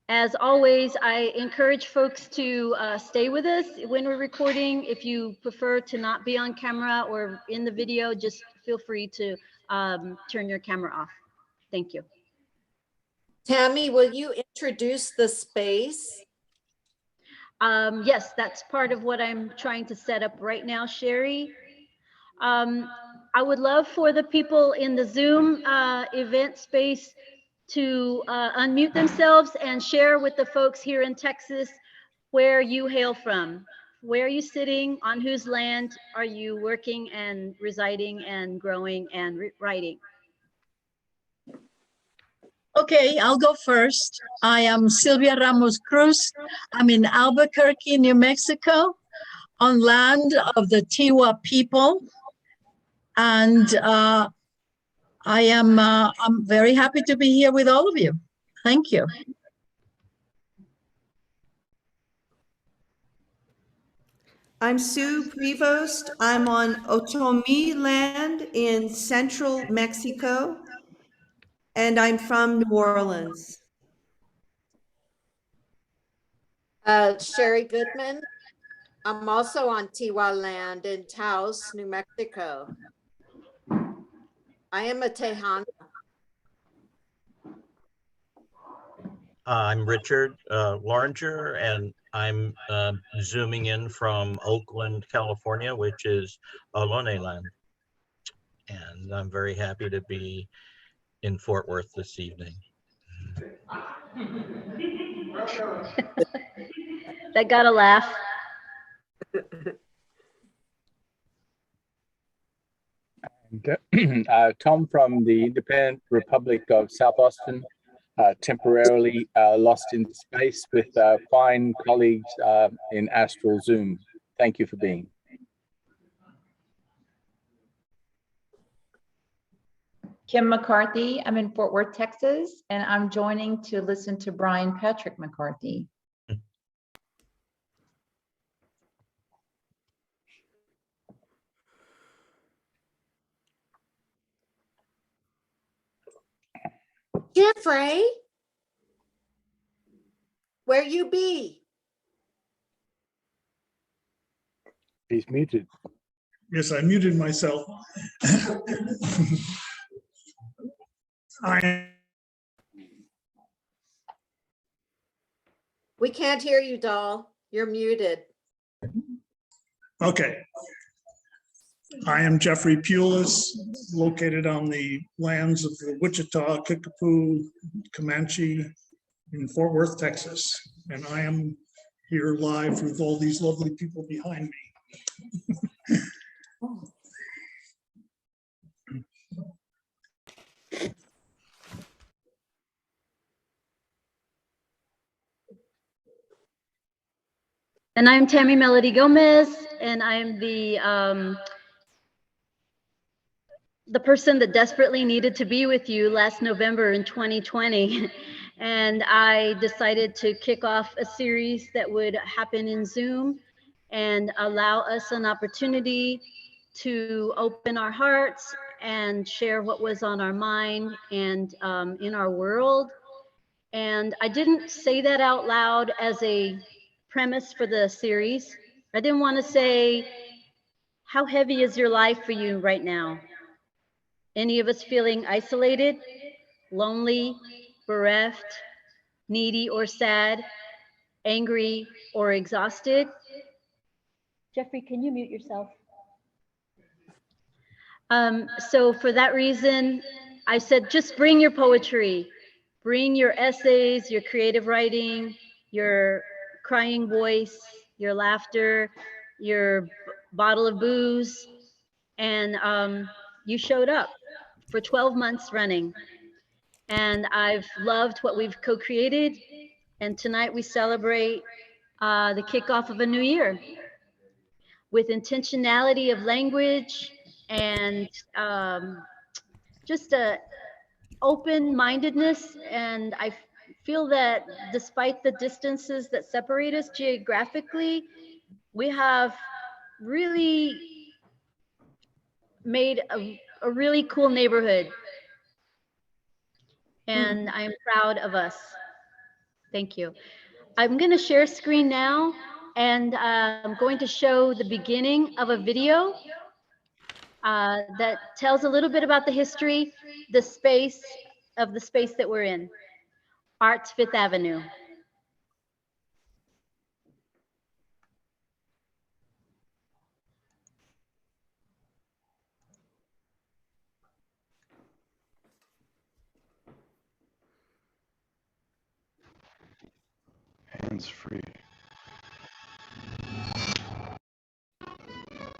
As always, I encourage folks to stay with us when we're recording. If you prefer to not be on camera or in the video, just feel free to turn your camera off. Thank you. Tammy, will you introduce the space? Yes, that's part of what I'm trying to set up right now, Sherry. I would love for the people in the Zoom event space to unmute themselves and share with the folks here in Texas where you hail from. Where are you sitting? On whose land are you working and residing and growing and writing? Okay, I'll go first. I am Sylvia Ramos Cruz. I'm in Albuquerque, New Mexico, on land of the Tiwa people. And I'm very happy to be here with all of you. Thank you. I'm Sue Prevost. I'm on Otomi land in central Mexico, and I'm from New Orleans. Sherry Goodman. I'm also on Tiwa land in Taos, New Mexico. I am a Tejano. I'm Richard Loringer, and I'm zooming in from Oakland, California, which is Ohlone land. And I'm very happy to be in Fort Worth this evening. That got a laugh. Tom from the Independent Republic of South Austin, temporarily lost in space with fine colleagues in Astral Zoom. Thank you for being. Kim McCarthy, I'm in Fort Worth, Texas, and I'm joining to listen to Brian Patrick McCarthy. Jeffrey, where you be? He's muted. Yes, I muted myself. We can't hear you, doll. You're muted. Okay. I am Jeffrey Pulis, located on the lands of the Wichita, Kickapoo, Comanche in Fort Worth, Texas. And I am here live with all these lovely people behind me. And I'm Tammy Melody Gomez, and I'm the person that desperately needed to be with you last November in 2020. And I decided to kick off a series that would happen in Zoom and allow us an opportunity to open our hearts and share what was on our mind and in our world. And I didn't say that out loud as a premise for the series. I didn't want to say, how heavy is your life for you right now? Any of us feeling isolated, lonely, bereft, needy or sad, angry or exhausted? Jeffrey, can you mute yourself? So for that reason, I said, just bring your poetry, bring your essays, your creative writing, your crying voice, your laughter, your bottle of booze, and you showed up for 12 months running. And I've loved what we've co-created. And tonight we celebrate the kickoff of a new year with intentionality of language and just a open-mindedness. And I feel that despite the distances that separate us geographically, we have really made a really cool neighborhood. And I'm proud of us. Thank you. I'm going to share screen now, and I'm going to show the beginning of a video that tells a little bit about the history, the space that we're in, Arts Fifth Avenue. Hands-free.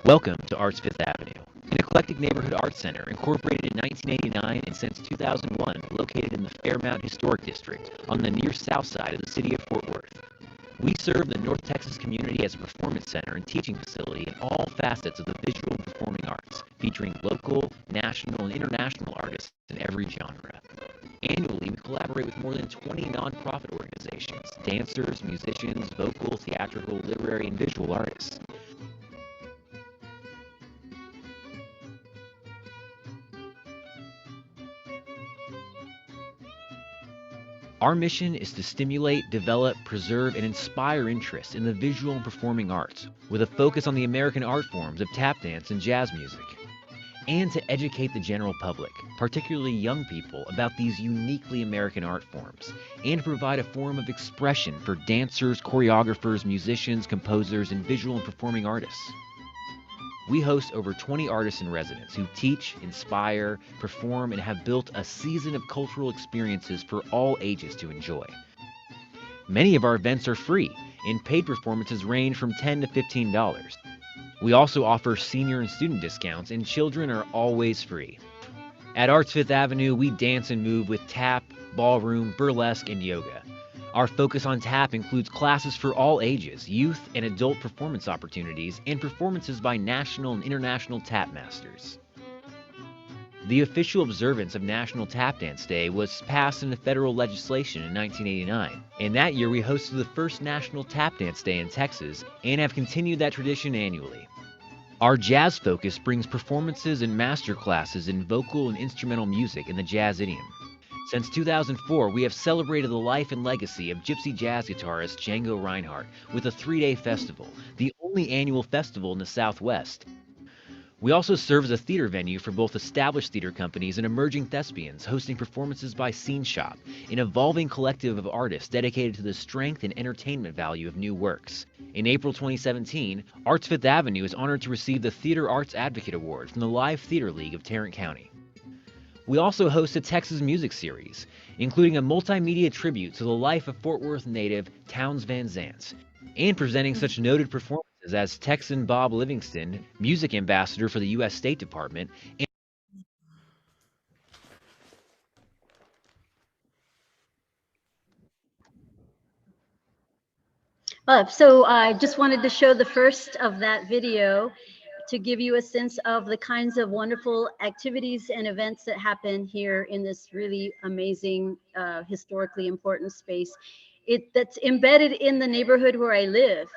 Welcome to Arts Fifth Avenue, an eclectic neighborhood art center incorporated in 1989 and since 2001 located in the Fairmount Historic District on the near south side of the city of Fort Worth. We serve the North Texas community as a performance center and teaching facility in all facets of the visual and performing arts, featuring local, national, and international artists in every genre. Annually, we collaborate with more than 20 nonprofit organizations, dancers, musicians, vocal, theatrical, literary, and visual artists. Our mission is to stimulate, develop, preserve, and inspire interest in the visual and performing arts, with a focus on the American art forms of tap dance and jazz music, and to educate the general public, particularly young people, about these uniquely American art forms, and provide a form of expression for dancers, choreographers, musicians, composers, and visual and performing artists. We host over 20 artists in residence who teach, inspire, perform, and have built a season of cultural experiences for all ages to enjoy. Many of our events are free, and paid performances range from $10 to $15. We also offer senior and student discounts, and children are always free. At Arts Fifth Avenue, we dance and move with tap, ballroom, burlesque, and yoga. Our focus on tap includes classes for all ages, youth and adult performance opportunities, and performances by national and international tap masters. The official observance of National Tap Dance Day was passed into federal legislation in 1989, and that year we hosted the first National Tap Dance Day in Texas and have continued that tradition annually. Our jazz focus brings performances and master classes in vocal and instrumental music in the jazz idiom. Since 2004, we have celebrated the life and legacy of gypsy jazz guitarist Django Reinhardt with a 3-day festival, the only annual festival in the Southwest. We also serve as a theater venue for both established theater companies and emerging thespians, hosting performances by Scene Shop, an evolving collective of artists dedicated to the strength and entertainment value of new works. In April 2017, Arts Fifth Avenue is honored to receive the Theater Arts Advocate Award from the Live Theater League of Tarrant County. We also host a Texas music series, including a multimedia tribute to the life of Fort Worth native Towns Van Zandt, and presenting such noted performances as Texan Bob Livingston, music ambassador for the U.S. State Department, So I just wanted to show the first of that video to give you a sense of the kinds of wonderful activities and events that happen here in this really amazing, historically important space. That's embedded in the neighborhood where I live.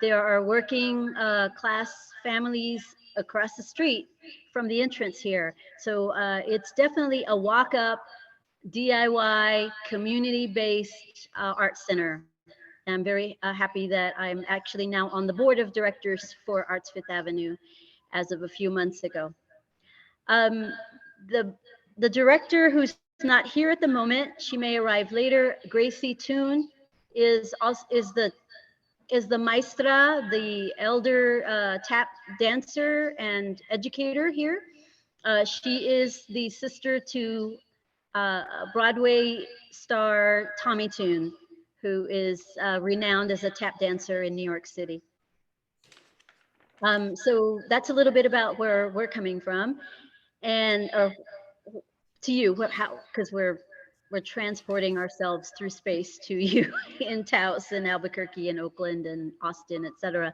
There are working class families across the street from the entrance here. So it's definitely a walk-up, DIY, community-based art center. I'm very happy that I'm actually now on the board of directors for Arts Fifth Avenue as of a few months ago. The director who's not here at the moment, she may arrive later, Gracie Toon, is the maestra, the elder tap dancer and educator here. She is the sister to Broadway star Tommy Toon, who is renowned as a tap dancer in New York City. So that's a little bit about where we're coming from, and to you, because we're transporting ourselves through space to you in Taos and Albuquerque and Oakland and Austin, etc.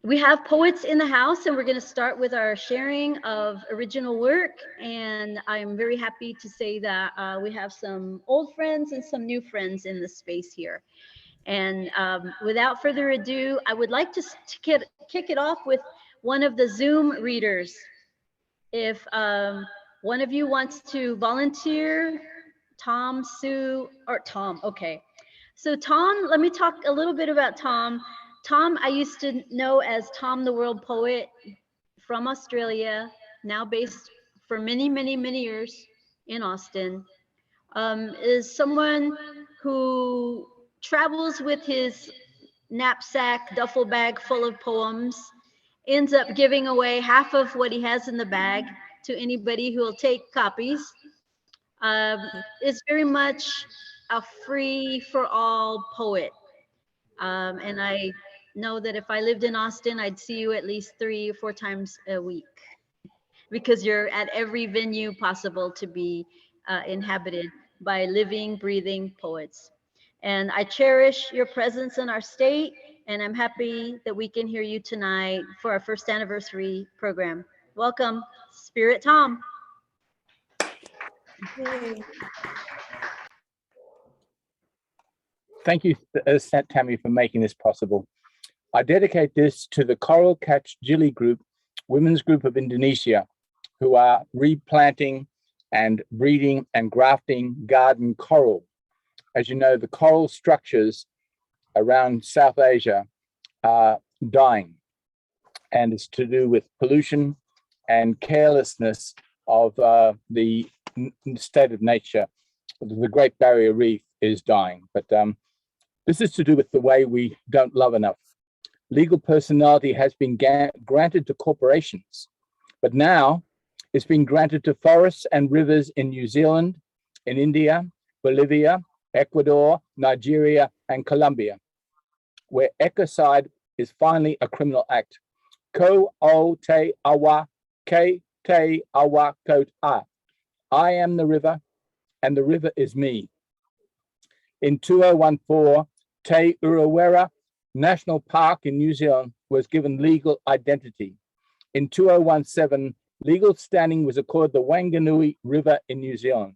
We have poets in the house, and we're going to start with our sharing of original work. And I'm very happy to say that we have some old friends and some new friends in the space here. And without further ado, I would like to kick it off with one of the Zoom readers. If one of you wants to volunteer Tom, Sue, or Tom, okay. So Tom, let me talk a little bit about Tom. Tom, I used to know as Tom the World Poet from Australia, now based for many, many, many years in Austin, is someone who travels with his knapsack, duffel bag full of poems, ends up giving away half of what he has in the bag to anybody who will take copies. Is very much a free for all poet. And I know that if I lived in Austin, I'd see you at least 3 or 4 times a week because you're at every venue possible to be inhabited by living, breathing poets. And I cherish your presence in our state, and I'm happy that we can hear you tonight for our first anniversary program. Welcome, Spirit Tom. Yay. Thank you, Tammy, for making this possible. I dedicate this to the Coral Catch Gili Group, women's group of Indonesia, who are replanting and breeding and grafting garden coral. As you know, the coral structures around South Asia are dying, and it's to do with pollution and carelessness of the state of nature. The Great Barrier Reef is dying, but this is to do with the way we don't love enough. Legal personality has been granted to corporations, but now it's been granted to forests and rivers in New Zealand, in India, Bolivia, Ecuador, Nigeria, and Colombia, where ecocide is finally a criminal act. Ko o te awa, ke te awa kot a. I am the river, and the river is me. In 2014, Te Urewera National Park in New Zealand was given legal identity. In 2017, legal standing was accorded the Wanganui River in New Zealand.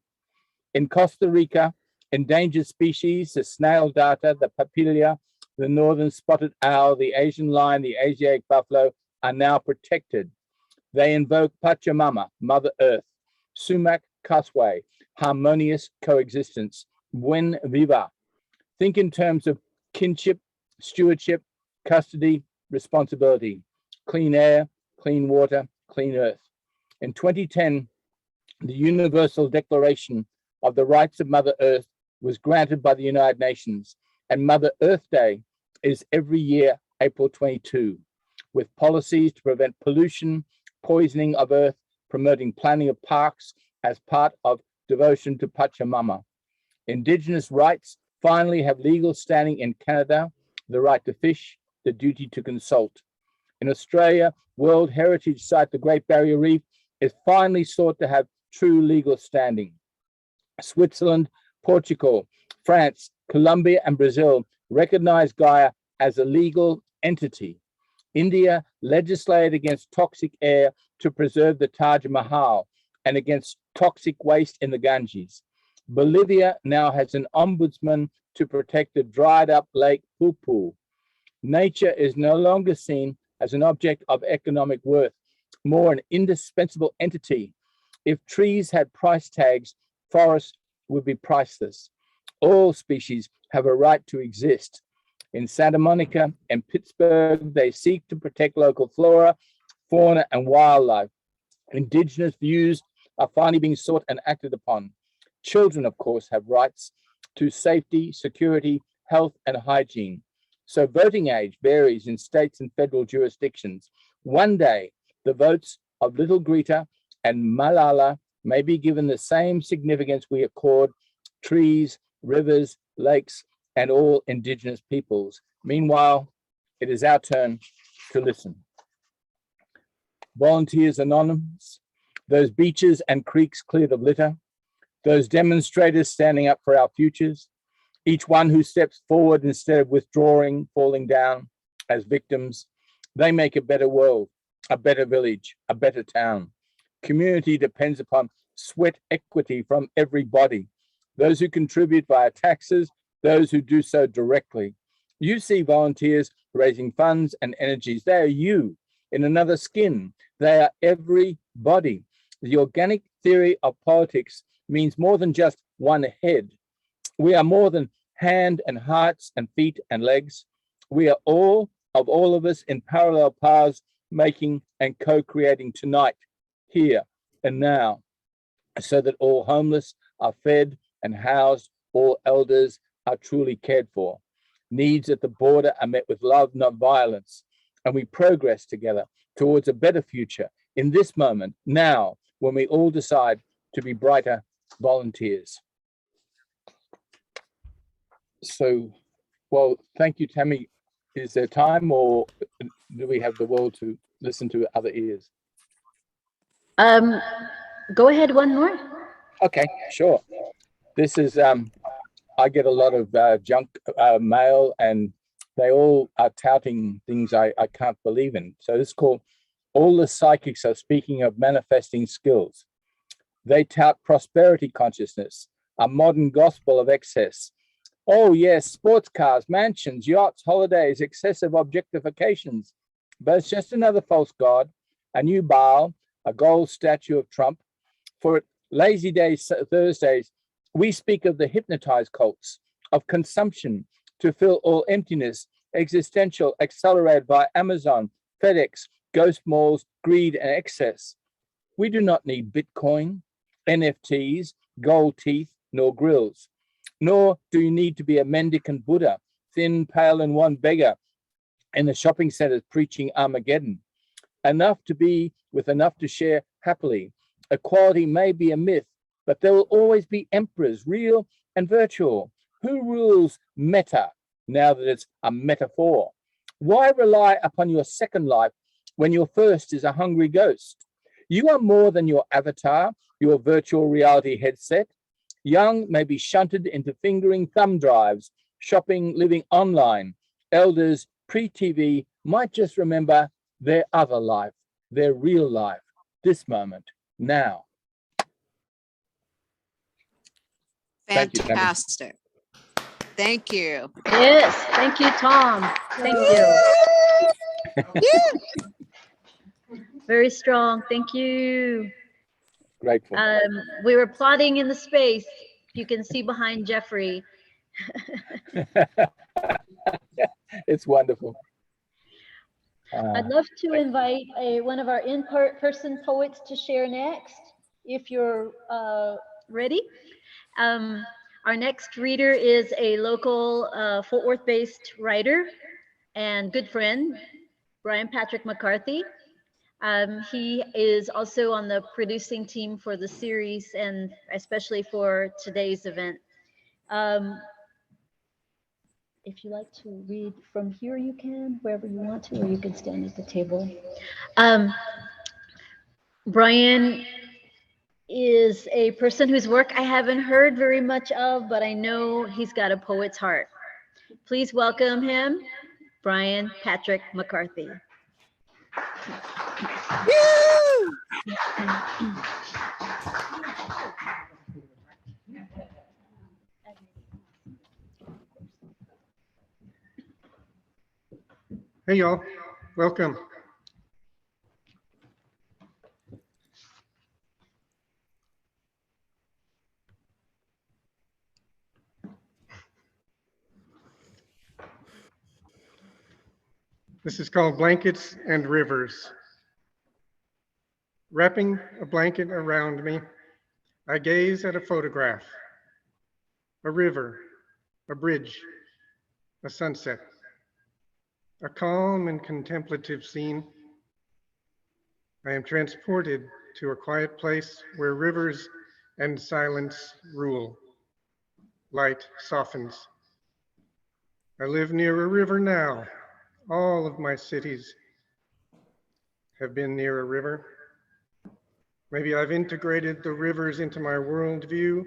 In Costa Rica, endangered species, the snail darter, the papilla, the northern spotted owl, the Asian lion, the Asiatic buffalo are now protected. They invoke Pachamama, Mother Earth, Sumac Kaswe, harmonious coexistence, Buen Viva. Think in terms of kinship, stewardship, custody, responsibility, clean air, clean water, clean earth. In 2010, the Universal Declaration of the Rights of Mother Earth was granted by the United Nations, and Mother Earth Day is every year, April 22, with policies to prevent pollution, poisoning of earth, promoting planting of parks as part of devotion to Pachamama. Indigenous rights finally have legal standing in Canada, the right to fish, the duty to consult. In Australia, World Heritage Site, the Great Barrier Reef, is finally sought to have true legal standing. Switzerland, Portugal, France, Colombia, and Brazil recognize Gaia as a legal entity. India legislated against toxic air to preserve the Taj Mahal and against toxic waste in the Ganges. Bolivia now has an ombudsman to protect the dried up Lake Pupu. Nature is no longer seen as an object of economic worth, more an indispensable entity. If trees had price tags, forests would be priceless. All species have a right to exist. In Santa Monica and Pittsburgh, they seek to protect local flora, fauna, and wildlife. Indigenous views are finally being sought and acted upon. Children, of course, have rights to safety, security, health, and hygiene. So voting age varies in states and federal jurisdictions. One day, the votes of Little Greta and Malala may be given the same significance we accord trees, rivers, lakes, and all indigenous peoples. Meanwhile, it is our turn to listen. Volunteers Anonymous, those beaches and creeks cleared of litter, those demonstrators standing up for our futures, each one who steps forward instead of withdrawing, falling down as victims, they make a better world, a better village, a better town. Community depends upon sweat equity from everybody, those who contribute via taxes, those who do so directly. You see volunteers raising funds and energies. They are you in another skin. They are everybody. The organic theory of politics means more than just one head. We are more than hand and hearts and feet and legs. We are all of us in parallel paths, making and co-creating tonight, here and now, so that all homeless are fed and housed, all elders are truly cared for. Needs at the border are met with love, not violence, and we progress together towards a better future in this moment, now, when we all decide to be brighter volunteers. So, well, thank you, Tammy. Is there time, or do we have the world to listen to other ears? Go ahead, one more. Okay, sure. This is, I get a lot of junk mail, and they all are touting things I can't believe in. So this is called All the Psychics Are Speaking of Manifesting Skills. They tout prosperity consciousness, a modern gospel of excess. Oh yes, sports cars, mansions, yachts, holidays, excessive objectifications. But it's just another false god, a new Baal, a gold statue of Trump. For lazy days, Thursdays, we speak of the hypnotized cults, of consumption to fill all emptiness, existential, accelerated by Amazon, FedEx, ghost malls, greed and excess. We do not need Bitcoin, NFTs, gold teeth, nor grills. Nor do you need to be a mendicant Buddha, thin, pale, and one beggar in the shopping centers preaching Armageddon. Enough to be with enough to share happily. Equality may be a myth, but there will always be emperors, real and virtual. Who rules meta now that it's a metaphor? Why rely upon your second life when your first is a hungry ghost? You are more than your avatar, your virtual reality headset. Young may be shunted into fingering thumb drives, shopping, living online. Elders pre-TV might just remember their other life, their real life, this moment, now. Fantastic. Thank you. Yes, thank you, Tom. Thank you. Very strong. Thank you. Grateful. We were plotting in the space. You can see behind Jeffrey. It's wonderful. I'd love to invite one of our in-person poets to share next, if you're ready. Our next reader is a local Fort Worth-based writer and good friend, Brian Patrick Mccarthy. He is also on the producing team for the series and especially for today's event. If you like to read from here, you can, wherever you want to, or you can stand at the table. Brian is a person whose work I haven't heard very much of, but I know he's got a poet's heart. Please welcome him, Brian Patrick Mccarthy. Hey y'all, welcome. This is called Blankets and Rivers. Wrapping a blanket around me, I gaze at a photograph, a river, a bridge, a sunset, a calm and contemplative scene. I am transported to a quiet place where rivers and silence rule. Light softens. I live near a river now. All of my cities have been near a river. Maybe I've integrated the rivers into my worldview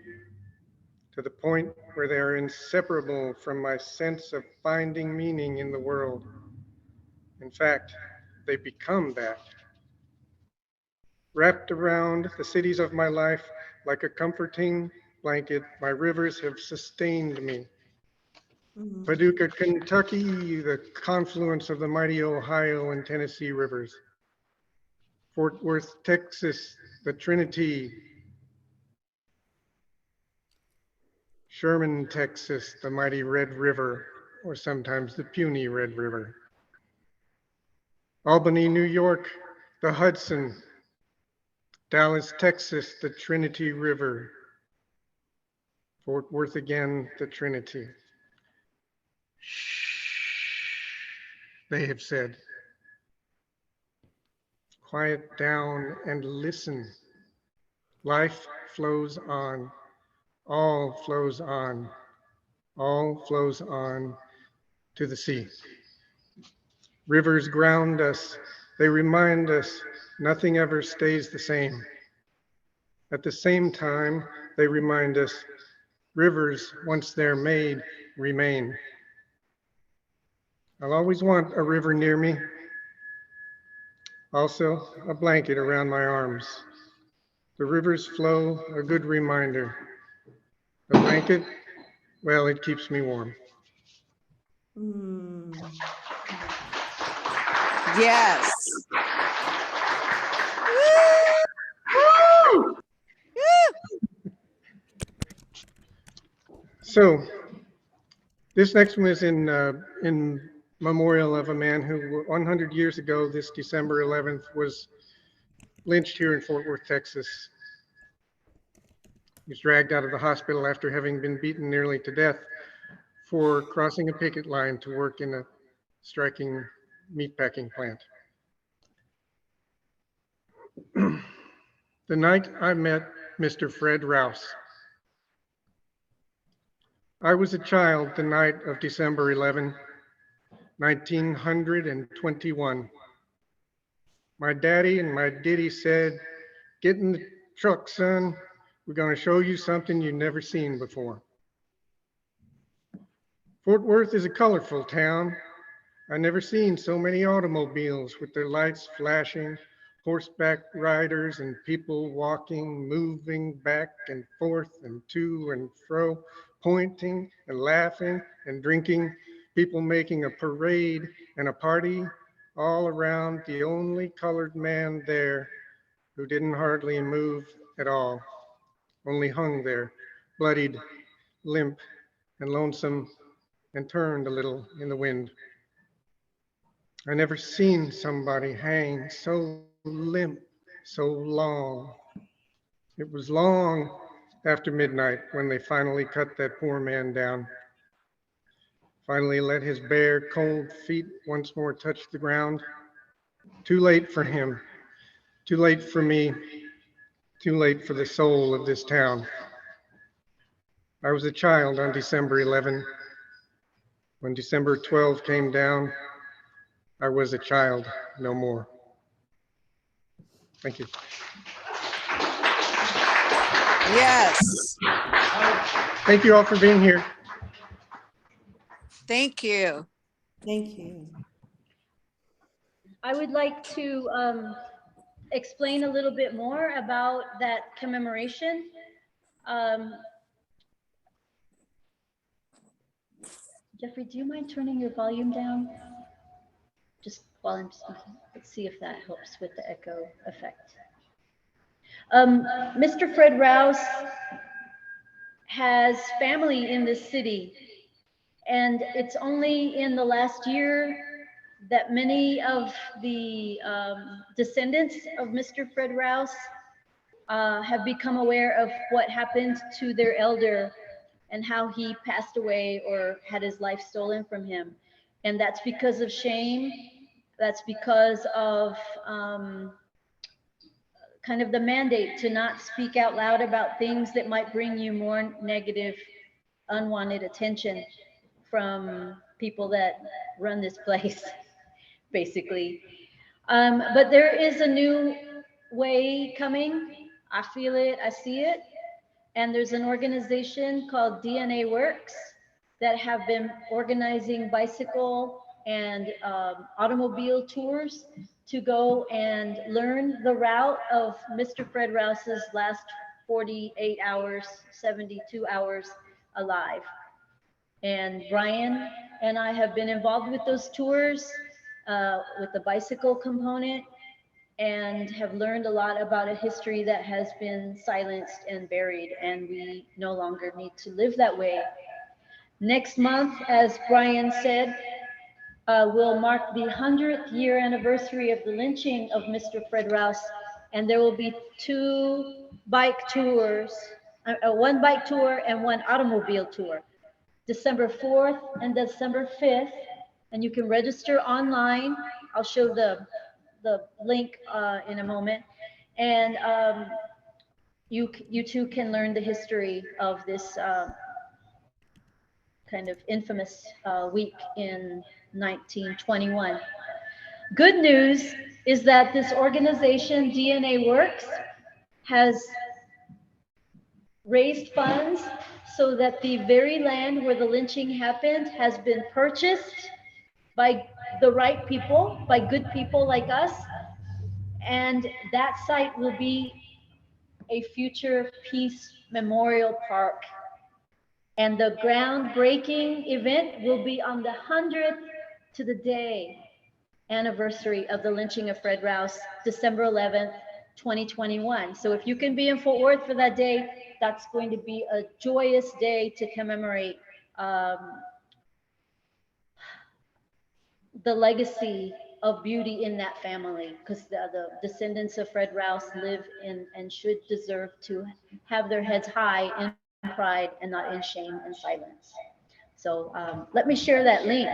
to the point where they are inseparable from my sense of finding meaning in the world. In fact, they become that. Wrapped around the cities of my life like a comforting blanket, my rivers have sustained me. Paducah, Kentucky, the confluence of the mighty Ohio and Tennessee rivers. Fort Worth, Texas, the Trinity Sherman, Texas, the mighty Red River, or sometimes the puny Red River. Albany, New York, the Hudson. Dallas, Texas, the Trinity River. Fort Worth again, the Trinity. Shh, they have said. Quiet down and listen. Life flows on. All flows on. All flows on to the sea. Rivers ground us. They remind us nothing ever stays the same. At the same time, they remind us rivers, once they're made, remain. I'll always want a river near me. Also, a blanket around my arms. The river's flow, a good reminder. A blanket, well, it keeps me warm. Yes. So, this next one is in memorial of a man who 100 years ago, this December 11th, was lynched here in Fort Worth, Texas. He was dragged out of the hospital after having been beaten nearly to death for crossing a picket line to work in a striking meatpacking plant. The night I met Mr. Fred Rouse. I was a child the night of December 11, 1921. My daddy and my diddy said, "Get in the truck, son. We're gonna show you something you've never seen before." Fort Worth is a colorful town. I never seen so many automobiles with their lights flashing, horseback riders and people walking, moving back and forth and to and fro, pointing and laughing and drinking, people making a parade and a party all around the only colored man there who didn't hardly move at all, only hung there, bloodied, limp, and lonesome, and turned a little in the wind. I never seen somebody hang so limp, so long. It was long after midnight when they finally cut that poor man down. Finally let his bare, cold feet once more touch the ground. Too late for him, too late for me, too late for the soul of this town. I was a child on December 11. When December 12 came down, I was a child no more. Thank you. Yes. Thank you all for being here. Thank you. Thank you. I would like to explain a little bit more about that commemoration. Jeffrey, do you mind turning your volume down? Just while I'm speaking. Let's see if that helps with the echo effect. Mr. Fred Rouse has family in this city, and it's only in the last year that many of the descendants of Mr. Fred Rouse have become aware of what happened to their elder and how he passed away or had his life stolen from him. And that's because of shame. That's because of kind of the mandate to not speak out loud about things that might bring you more negative, unwanted attention from people that run this place, basically. But there is a new way coming. I feel it, I see it. And there's an organization called DNA Works that have been organizing bicycle and automobile tours to go and learn the route of Mr. Fred Rouse's last 48 hours, 72 hours alive. And Brian and I have been involved with those tours with the bicycle component. and have learned a lot about a history that has been silenced and buried, and we no longer need to live that way. Next month, as Brian said, will mark the 100th year anniversary of the lynching of Mr. Fred Rouse, and there will be two bike tours, one bike tour and one automobile tour, December 4th and December 5th, and you can register online. I'll show the link in a moment, and you too can learn the history of this kind of infamous week in 1921. Good news is that this organization, DNA Works, has raised funds so that the very land where the lynching happened has been purchased by the right people, by good people like us, and that site will be a future peace memorial park. And the groundbreaking event will be on the 100th to the day anniversary of the lynching of Fred Rouse, December 11th, 2021. So if you can be in Fort Worth for that day, that's going to be a joyous day to commemorate the legacy of beauty in that family, because the descendants of Fred Rouse live in and should deserve to have their heads high in pride and not in shame and silence. So let me share that link.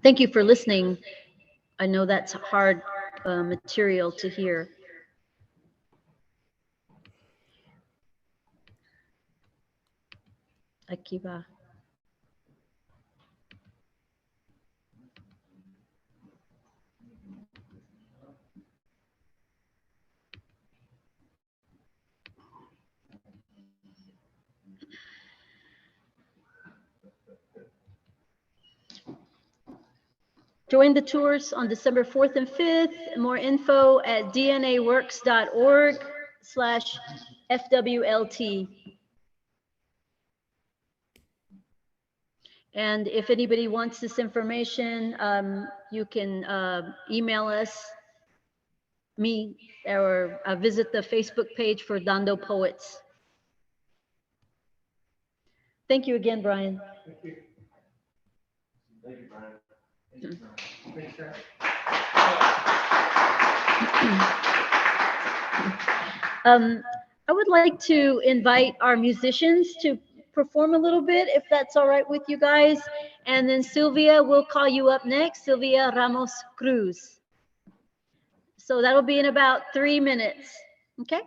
Thank you for listening. I know that's hard material to hear. Akiba. Join the tours on December 4th and 5th. More info at dnaworks.org/FWLT. And if anybody wants this information, you can email us, me, or visit the Facebook page for Dando Poets. Thank you again, Brian. Thank you. Thank you, Brian. I would like to invite our musicians to perform a little bit, if that's all right with you guys. And then Sylvia will call you up next, Sylvia Ramos Cruz. So that'll be in about 3 minutes, okay?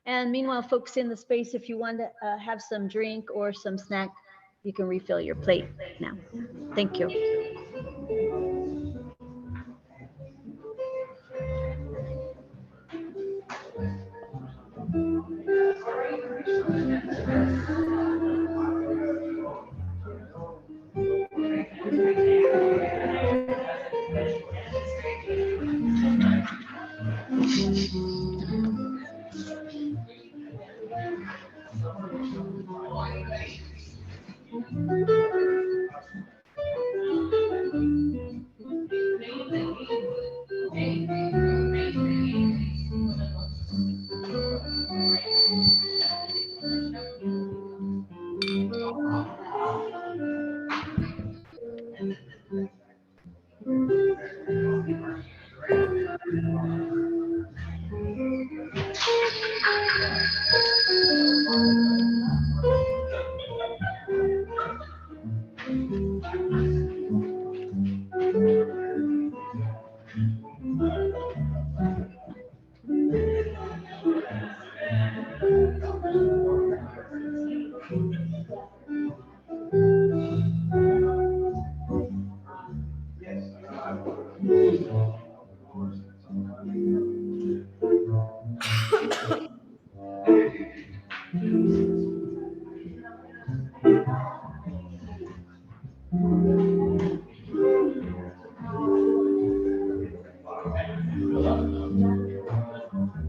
And meanwhile, folks in the space, if you want to have some drink or some snack, you can refill your plate now. Thank you.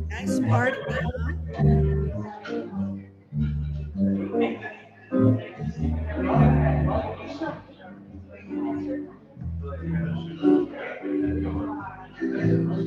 Nice party, huh?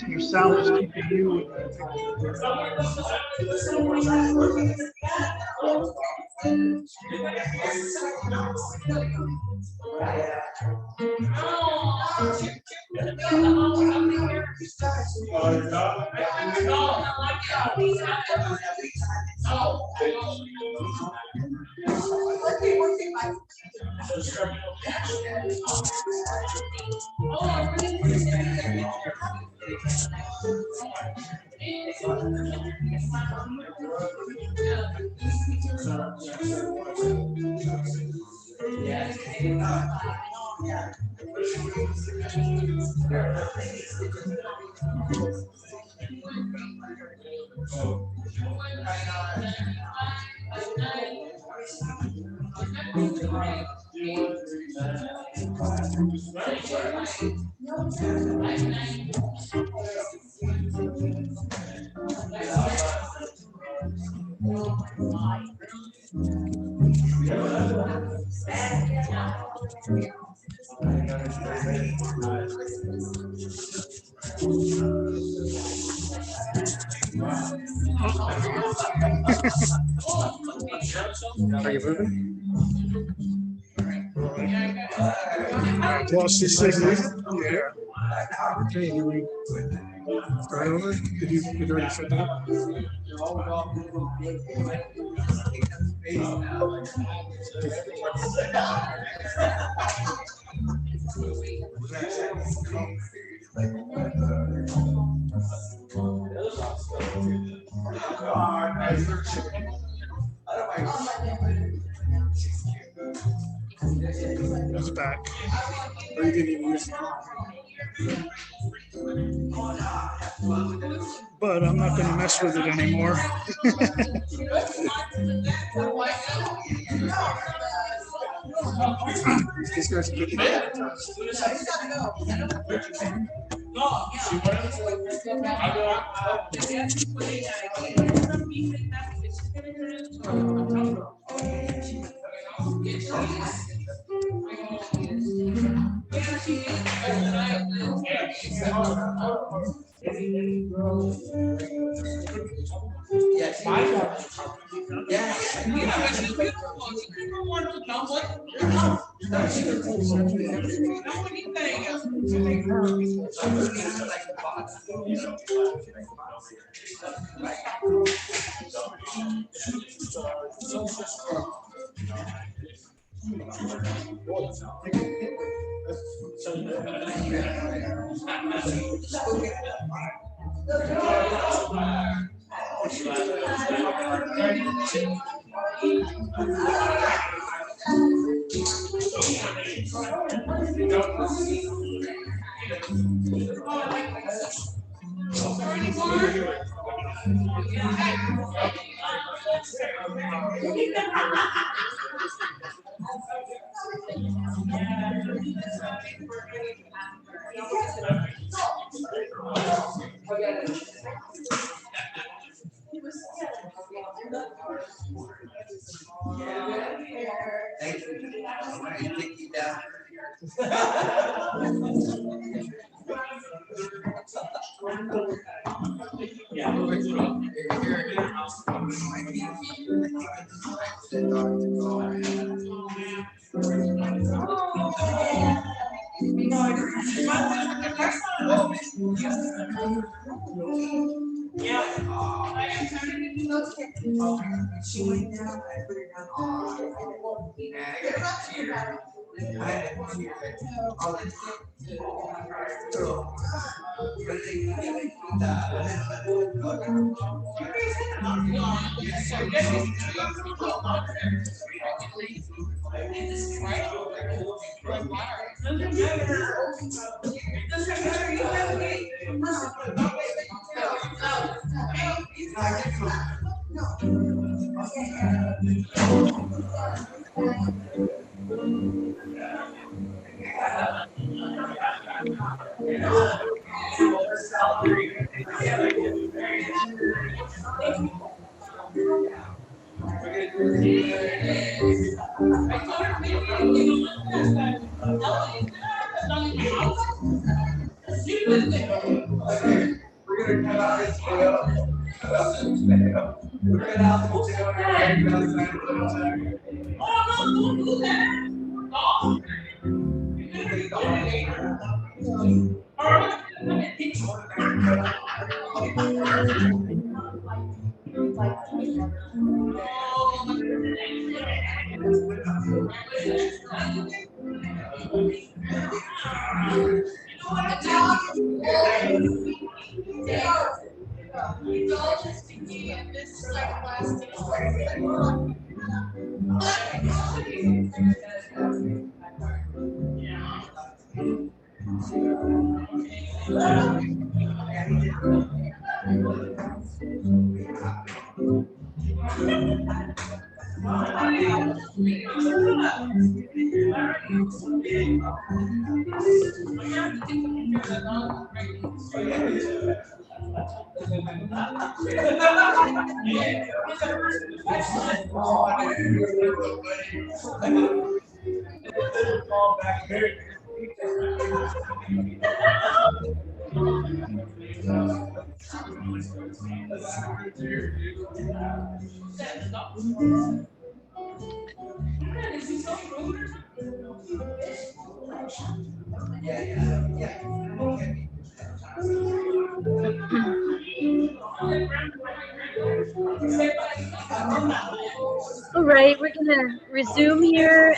Your sound is keeping you. Are you moving? Lost the signal. Yeah. Okay, do we start over? Did you already set that up? It's back. Or you didn't even use it? But I'm not going to mess with it anymore. This guy's kicking it. All right, we're gonna resume here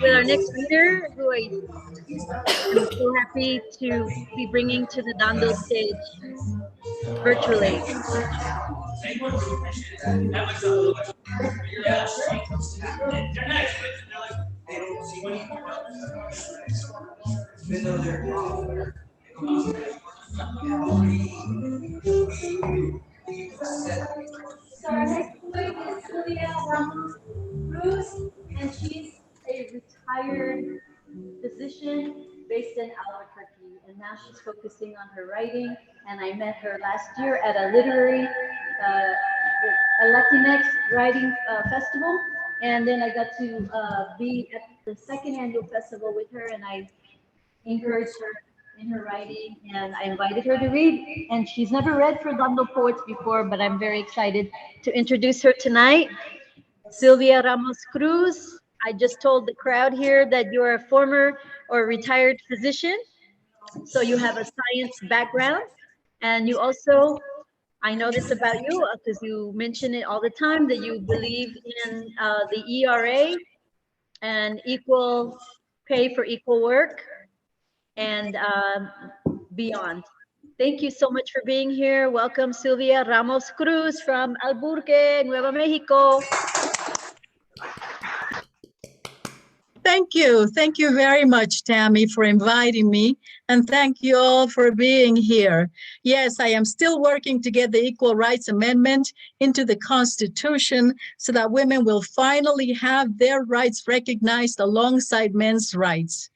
with our next reader, who I am so happy to be bringing to the Dando stage virtually. So our next poet is Sylvia Ramos Cruz, and she's a retired physician based in Albuquerque, and now she's focusing on her writing. And I met her last year at a literary, a Latinx writing festival, and then I got to be at the second annual festival with her, and I encouraged her in her writing, and I invited her to read. And she's never read for Dando Poets before, but I'm very excited to introduce her tonight. Sylvia Ramos Cruz. I just told the crowd here that you're a former or retired physician, so you have a science background, and you also, I know this about you because you mention it all the time, that you believe in the ERA and equal pay for equal work and beyond. Thank you so much for being here. Welcome, Sylvia Ramos Cruz from Albuquerque, Nuevo Mexico. Thank you. Thank you very much, Tammy, for inviting me. And thank you all for being here. Yes, I am still working to get the Equal Rights Amendment into the Constitution so that women will finally have their rights recognized alongside men's rights.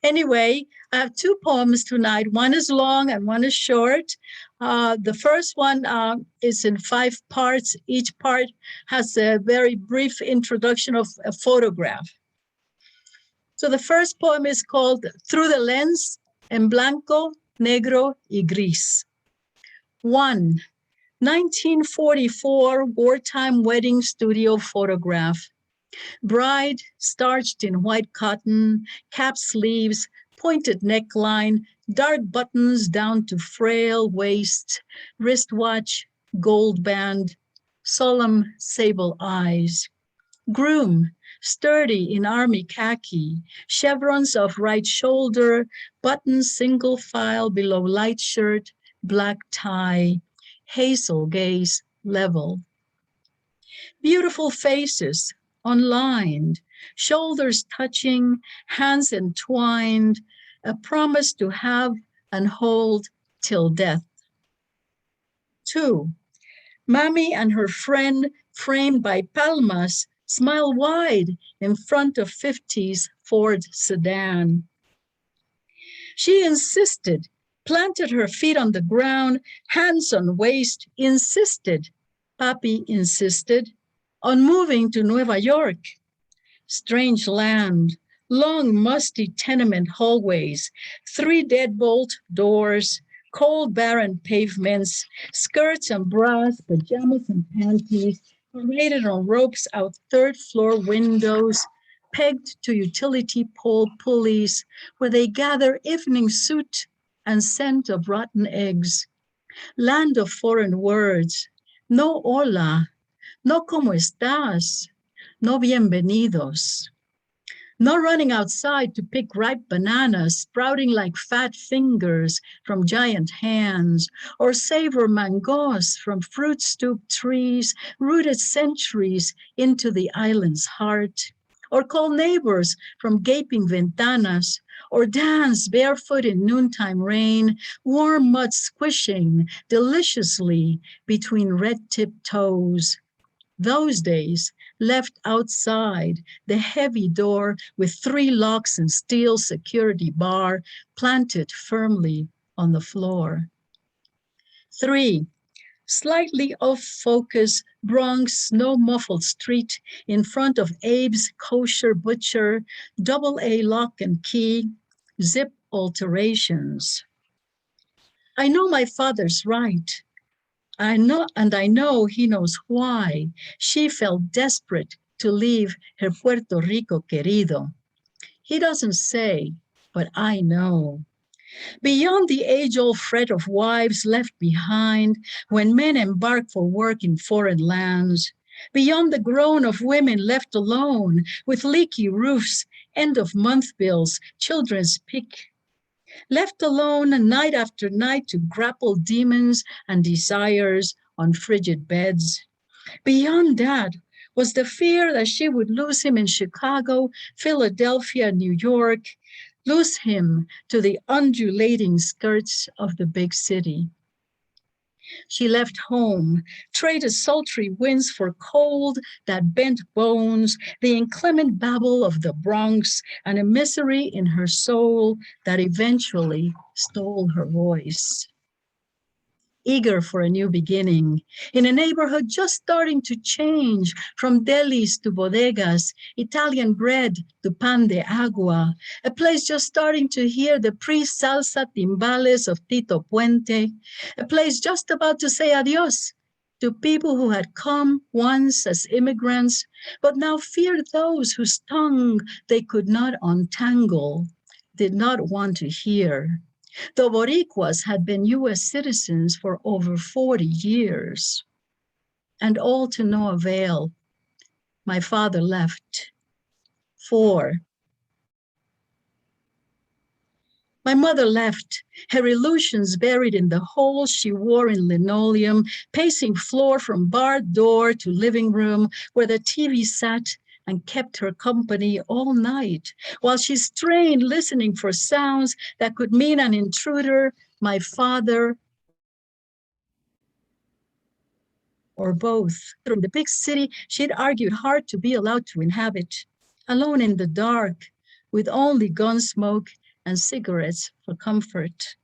Anyway, I have two poems tonight. One is long and one is short. The first one is in 5 parts. Each part has a very brief introduction of a photograph. So the first poem is called Through the Lens, en blanco, negro y gris. 1. 1944 wartime wedding studio photograph. Bride starched in white cotton, cap sleeves, pointed neckline, dark buttons down to frail waist, wristwatch, gold band, solemn sable eyes. Groom, sturdy in army khaki, chevrons of right shoulder, buttons single file below light shirt, black tie, hazel gaze level. Beautiful faces, unlined, shoulders touching, hands entwined, a promise to have and hold till death. 2. Mommy and her friend, framed by palmas, smile wide in front of 50s Ford sedan. She insisted, planted her feet on the ground, hands on waist, insisted, Papi insisted, on moving to Nueva York. Strange land, long musty tenement hallways, 3 deadbolt doors, cold barren pavements, skirts and bras, pajamas and panties, paraded on ropes out 3rd floor windows, pegged to utility pole pulleys, where they gather evening soot and scent of rotten eggs. Land of foreign words, no hola, no como estás, no bienvenidos. No running outside to pick ripe bananas sprouting like fat fingers from giant hands, or savor mangoes from fruit-stooped trees rooted centuries into the island's heart, or call neighbors from gaping ventanas, or dance barefoot in noontime rain, warm mud squishing deliciously between red-tipped toes. Those days left outside the heavy door with 3 locks and steel security bar planted firmly on the floor. 3. Slightly off-focus Bronx snow-muffled street in front of Abe's Kosher Butcher, AA lock and key, zip alterations. I know my father's right. I know he knows why she felt desperate to leave her Puerto Rico querido. He doesn't say, but I know. Beyond the age-old fret of wives left behind when men embark for work in foreign lands, beyond the groan of women left alone with leaky roofs, end-of-month bills, children's pick, left alone night after night to grapple demons and desires on frigid beds. Beyond that was the fear that she would lose him in Chicago, Philadelphia, New York, lose him to the undulating skirts of the big city. She left home, traded sultry winds for cold that bent bones, the inclement babble of the Bronx, and a misery in her soul that eventually stole her voice. Eager for a new beginning, in a neighborhood just starting to change from delis to bodegas, Italian bread to pan de agua, a place just starting to hear the pre-salsa timbales of Tito Puente, a place just about to say adios to people who had come once as immigrants, but now feared those whose tongue they could not untangle, did not want to hear. The Boricuas had been U.S. citizens for over 40 years, and all to no avail. My father left. 4. My mother left, her illusions buried in the holes she wore in linoleum, pacing floor from barred door to living room where the TV sat and kept her company all night while she strained listening for sounds that could mean an intruder, my father, or both. From the big city, she'd argued hard to be allowed to inhabit, alone in the dark, with only gun smoke and cigarettes for comfort.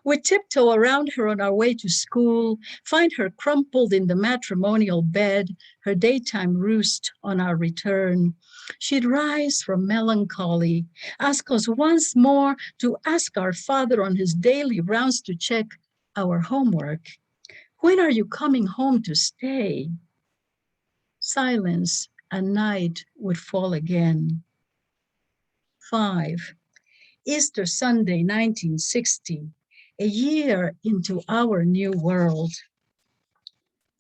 We'd tiptoe around her on our way to school, find her crumpled in the matrimonial bed, her daytime roost on our return. She'd rise from melancholy, ask us once more to ask our father on his daily rounds to check our homework. When are you coming home to stay? Silence and night would fall again. 5. Easter Sunday, 1960, a year into our new world.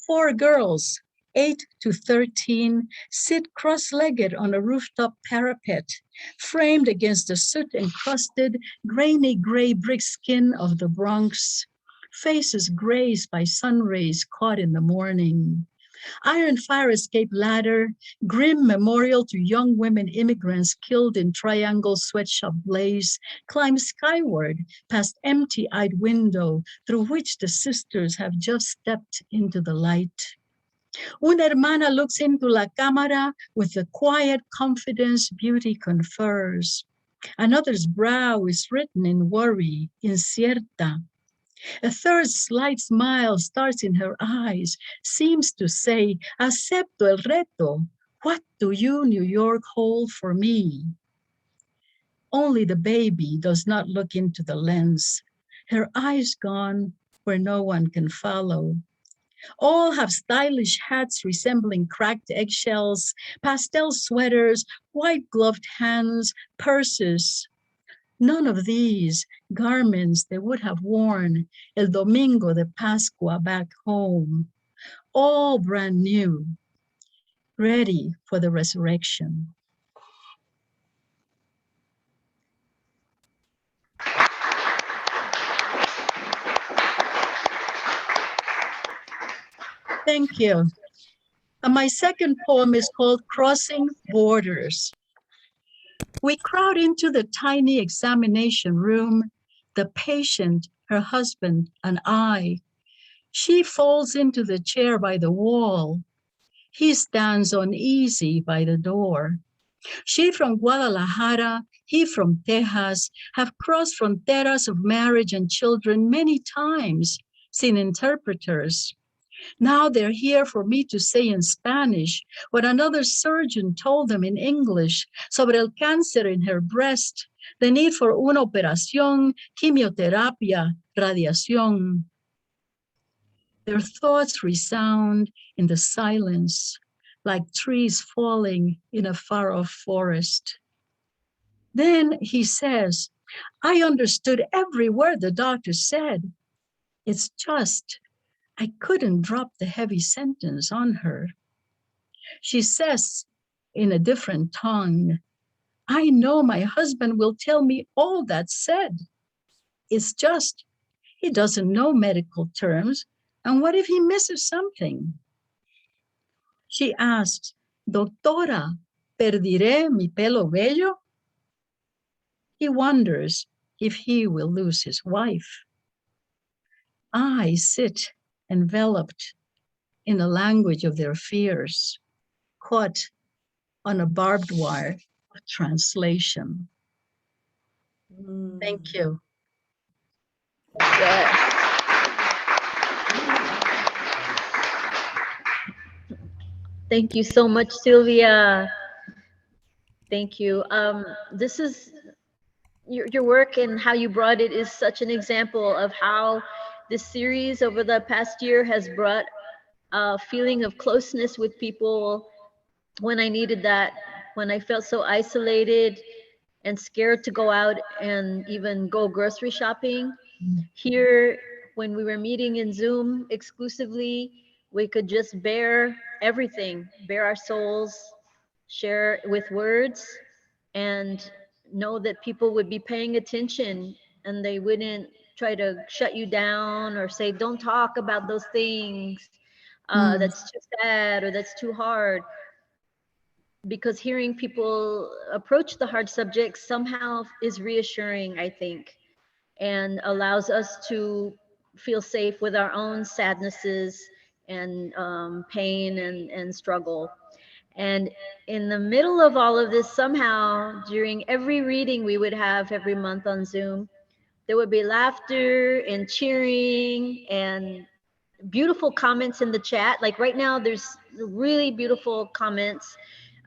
4 girls, 8 to 13, sit cross-legged on a rooftop parapet, framed against the soot-encrusted, grainy gray brick skin of the Bronx, faces grazed by sun rays caught in the morning. Iron fire escape ladder, grim memorial to young women immigrants killed in Triangle sweatshop blaze, climb skyward past empty-eyed window through which the sisters have just stepped into the light. Una hermana looks into la cámara with the quiet confidence beauty confers. Another's brow is written in worry, incierta. A third slight smile starts in her eyes, seems to say, acepto el reto. What do you, New York, hold for me? Only the baby does not look into the lens, her eyes gone where no one can follow. All have stylish hats resembling cracked eggshells, pastel sweaters, white-gloved hands, purses. None of these garments they would have worn el Domingo de Pascua back home. All brand new, ready for the resurrection. Thank you. And my second poem is called Crossing Borders. We crowd into the tiny examination room, the patient, her husband, and I. She falls into the chair by the wall. He stands uneasy by the door. She from Guadalajara, he from Texas, have crossed fronteras of marriage and children many times, seen interpreters. Now they're here for me to say in Spanish what another surgeon told them in English sobre el cáncer in her breast, the need for una operación, quimioterapia, radiación. Their thoughts resound in the silence like trees falling in a far-off forest. Then he says, I understood every word the doctor said. It's just I couldn't drop the heavy sentence on her. She says in a different tongue, I know my husband will tell me all that's said. It's just he doesn't know medical terms, and what if he misses something? She asks, Doctora, ¿perdiré mi pelo bello? He wonders if he will lose his wife. I sit enveloped in the language of their fears, caught on a barbed wire of translation. Thank you. Yes. Thank you so much, Sylvia. Thank you. This is your work, and how you brought it is such an example of how this series over the past year has brought a feeling of closeness with people when I needed that, when I felt so isolated and scared to go out and even go grocery shopping. Here, when we were meeting in Zoom exclusively, we could just bear everything, bare our souls, share with words, and know that people would be paying attention and they wouldn't try to shut you down or say, don't talk about those things, that's too sad or that's too hard. Because hearing people approach the hard subjects somehow is reassuring, I think, and allows us to feel safe with our own sadnesses and pain and struggle. And in the middle of all of this, somehow, during every reading we would have every month on Zoom, there would be laughter and cheering and beautiful comments in the chat. Like right now, there's really beautiful comments.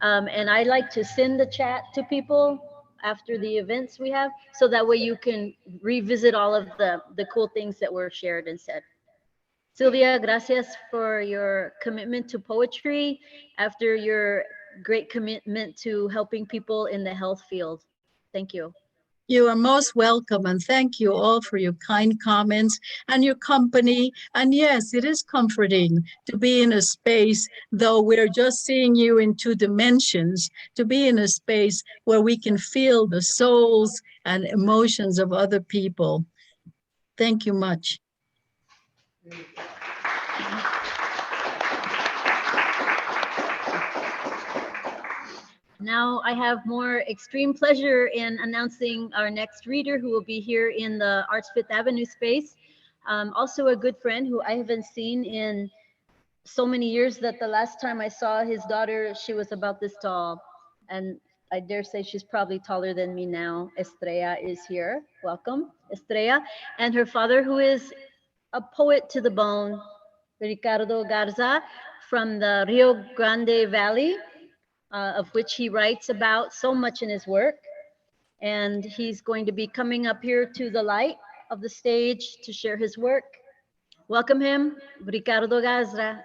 And I like to send the chat to people after the events we have, so that way you can revisit all of the cool things that were shared and said. Sylvia, gracias for your commitment to poetry after your great commitment to helping people in the health field. Thank you. You are most welcome, and thank you all for your kind comments and your company. And yes, it is comforting to be in a space, though we're just seeing you in 2 dimensions, to be in a space where we can feel the souls and emotions of other people. Thank you much. Now I have more extreme pleasure in announcing our next reader who will be here in the Arts Fifth Avenue space. Also a good friend who I haven't seen in so many years that the last time I saw his daughter, she was about this tall. And I dare say she's probably taller than me now. Estrella is here. Welcome, Estrella. And her father, who is a poet to the bone, Ricardo Garza, from the Rio Grande Valley, of which he writes about so much in his work. And he's going to be coming up here to the light of the stage to share his work. Welcome him, Ricardo Garza.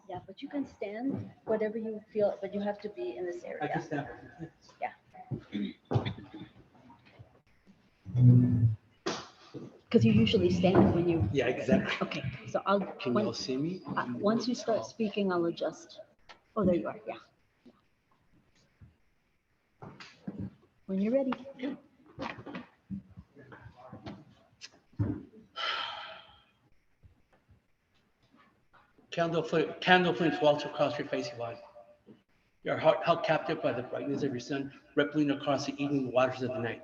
Yeah, but you can stand whatever you feel, but you have to be in this area. I can stand. Yeah. Because you usually stand when you. Yeah, exactly. Okay, so I'll. Can you all see me? Once you start speaking, I'll adjust. Oh, there you are. Yeah. When you're ready. Candle flames waltz across your face, Eli. Your heart held captive by the brightness of your sun, rippling across the evening waters of the night.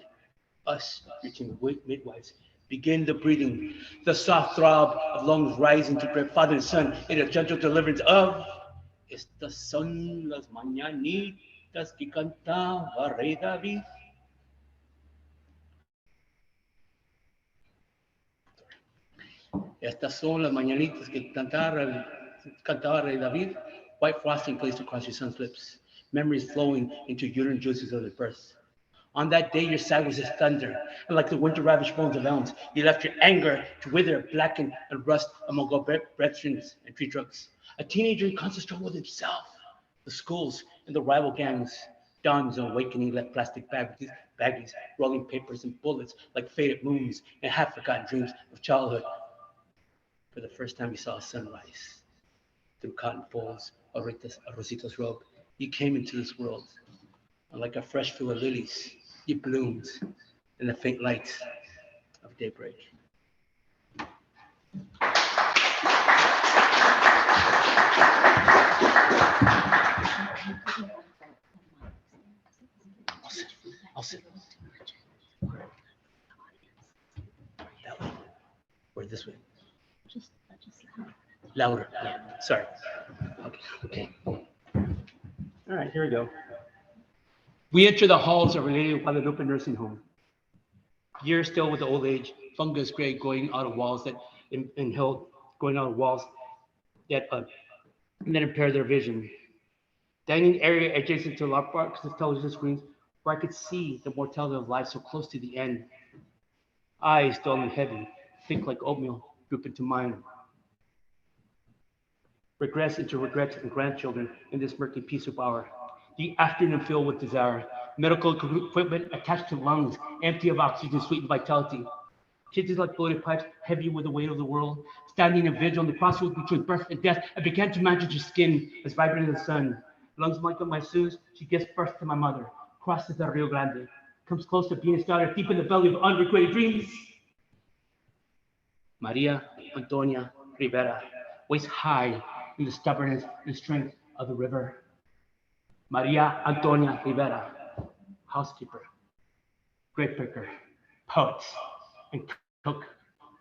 Us, your team of midwives, begin the breathing, the soft throb of lungs rising to grip Father and Son in a gentle deliverance of Estas son las mañanitas que cantaba Rey David. Estas son las mañanitas que cantaba Rey David. White frosting placed across your son's lips, memories flowing into uterine juices of his birth. On that day, your sigh was as thunder, and like the winter-ravished bones of elms, you left your anger to wither, blacken, and rust among our brethren and tree trunks. A teenager in constant struggle with himself, the schools and the rival gangs. Dawn's awakening left plastic baggies, rolling papers and bullets like faded moons and half-forgotten dreams of childhood. For the first time, you saw a sunrise. Through cotton folds of Rosita's robe, you came into this world. And like a fresh field of lilies, you bloomed in the faint light of daybreak. I'll sit. That way. Or this way. Just louder. Yeah. Sorry. Okay. All right, here we go. We enter the halls of Relay Guadalupe nursing home. Years still with the old age, fungus gray going out of walls that impair their vision. Dining area adjacent to large boxes of television screens where I could see the mortality of life so close to the end. Eyes dull and heavy, thick like oatmeal, droop into mine. Regress into regrets and grandchildren in this murky piece of hour. The afternoon filled with desire. Medical equipment attached to lungs, empty of oxygen, sweetened vitality. Kidneys like bloated pipes, heavy with the weight of the world. Standing in vigil on the crossroads between birth and death, I began to imagine her skin as vibrant as the sun. Lungs like my Sue's, she gives birth to my mother. Crosses the Rio Grande. Comes close to being a daughter, deep in the belly of unrequited dreams. Maria Antonia Rivera, waist high in the stubbornness and strength of the river. Maria Antonia Rivera, housekeeper, grape picker, poet, and cook.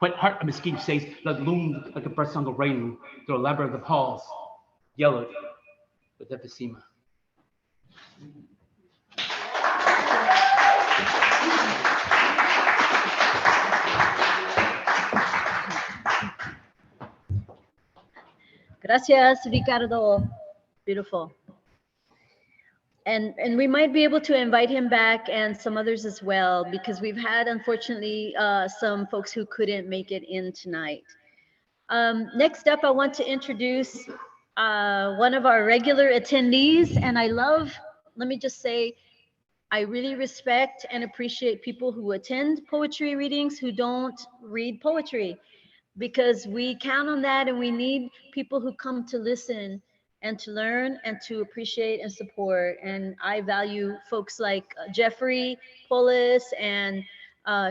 Wet heart of mesquite says that loomed like a birth song of rain through a labyrinth of halls, yellowed with emphysema. Gracias, Ricardo. Beautiful. and we might be able to invite him back and some others as well, because we've had, unfortunately, some folks who couldn't make it in tonight. Next up, I want to introduce one of our regular attendees, and let me just say, I really respect and appreciate people who attend poetry readings who don't read poetry, because we count on that, and we need people who come to listen and to learn and to appreciate and support. And I value folks like Jeffrey Polis and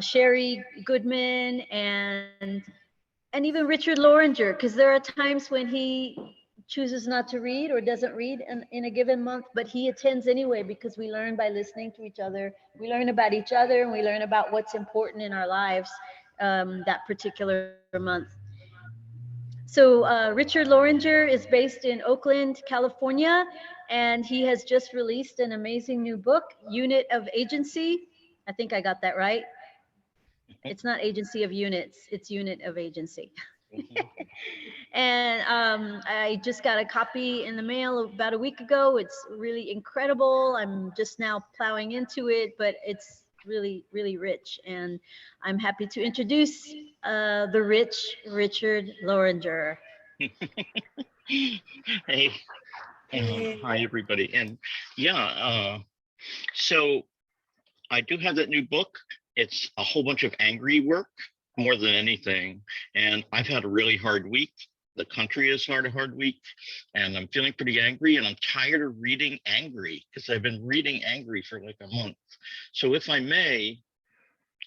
Sherry Goodman and even Richard Loringer, because there are times when he chooses not to read or doesn't read in a given month, but he attends anyway, because we learn by listening to each other. We learn about each other, and we learn about what's important in our lives that particular month. So Richard Loringer is based in Oakland, California, and he has just released an amazing new book, Unit of Agency. I think I got that right. It's not agency of units, it's unit of agency. And I just got a copy in the mail about a week ago. It's really incredible. I'm just now plowing into it, but it's really, really rich. And I'm happy to introduce the rich Richard Loringer. Hey, hi everybody. And yeah, so I do have that new book. It's a whole bunch of angry work more than anything. And I've had a really hard week. The country has had a hard week, and I'm feeling pretty angry, and I'm tired of reading angry, because I've been reading angry for like a month. So if I may,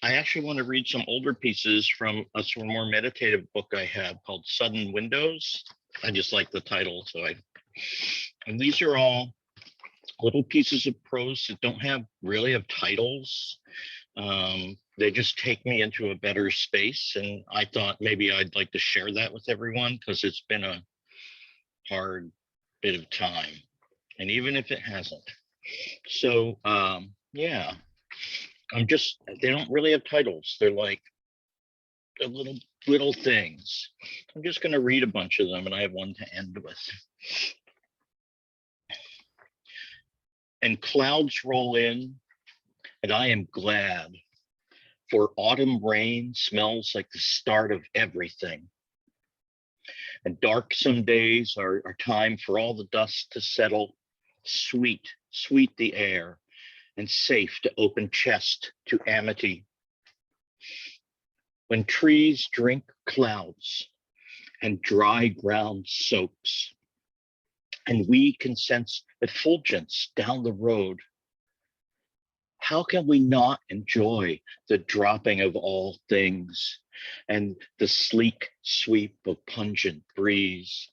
I actually want to read some older pieces from a sort of more meditative book I have called Sudden Windows. I just like the title. And these are all little pieces of prose that don't really have titles. They just take me into a better space, and I thought maybe I'd like to share that with everyone, because it's been a hard bit of time, and even if it hasn't. So yeah, they don't really have titles. They're like little things. I'm just going to read a bunch of them, and I have one to end with. And clouds roll in, and I am glad, for autumn rain smells like the start of everything. And darksome days are time for all the dust to settle. Sweet, sweet the air, and safe to open chest to amity. When trees drink clouds, and dry ground soaks, and we can sense effulgence down the road, how can we not enjoy the dropping of all things and the sleek sweep of pungent breeze?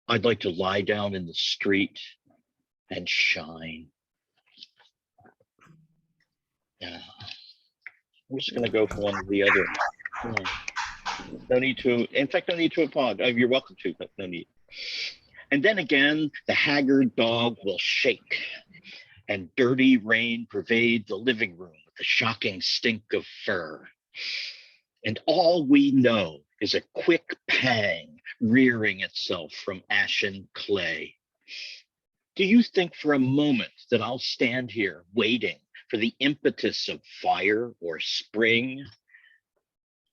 I'd like to lie down in the street and shine. Yeah. I'm just going to go for one of the other. No need to, in fact, no need to apologize. You're welcome to, but no need. And then again, the haggard dog will shake, and dirty rain pervade the living room with the shocking stink of fur. And all we know is a quick pang rearing itself from ashen clay. Do you think for a moment that I'll stand here waiting for the impetus of fire or spring?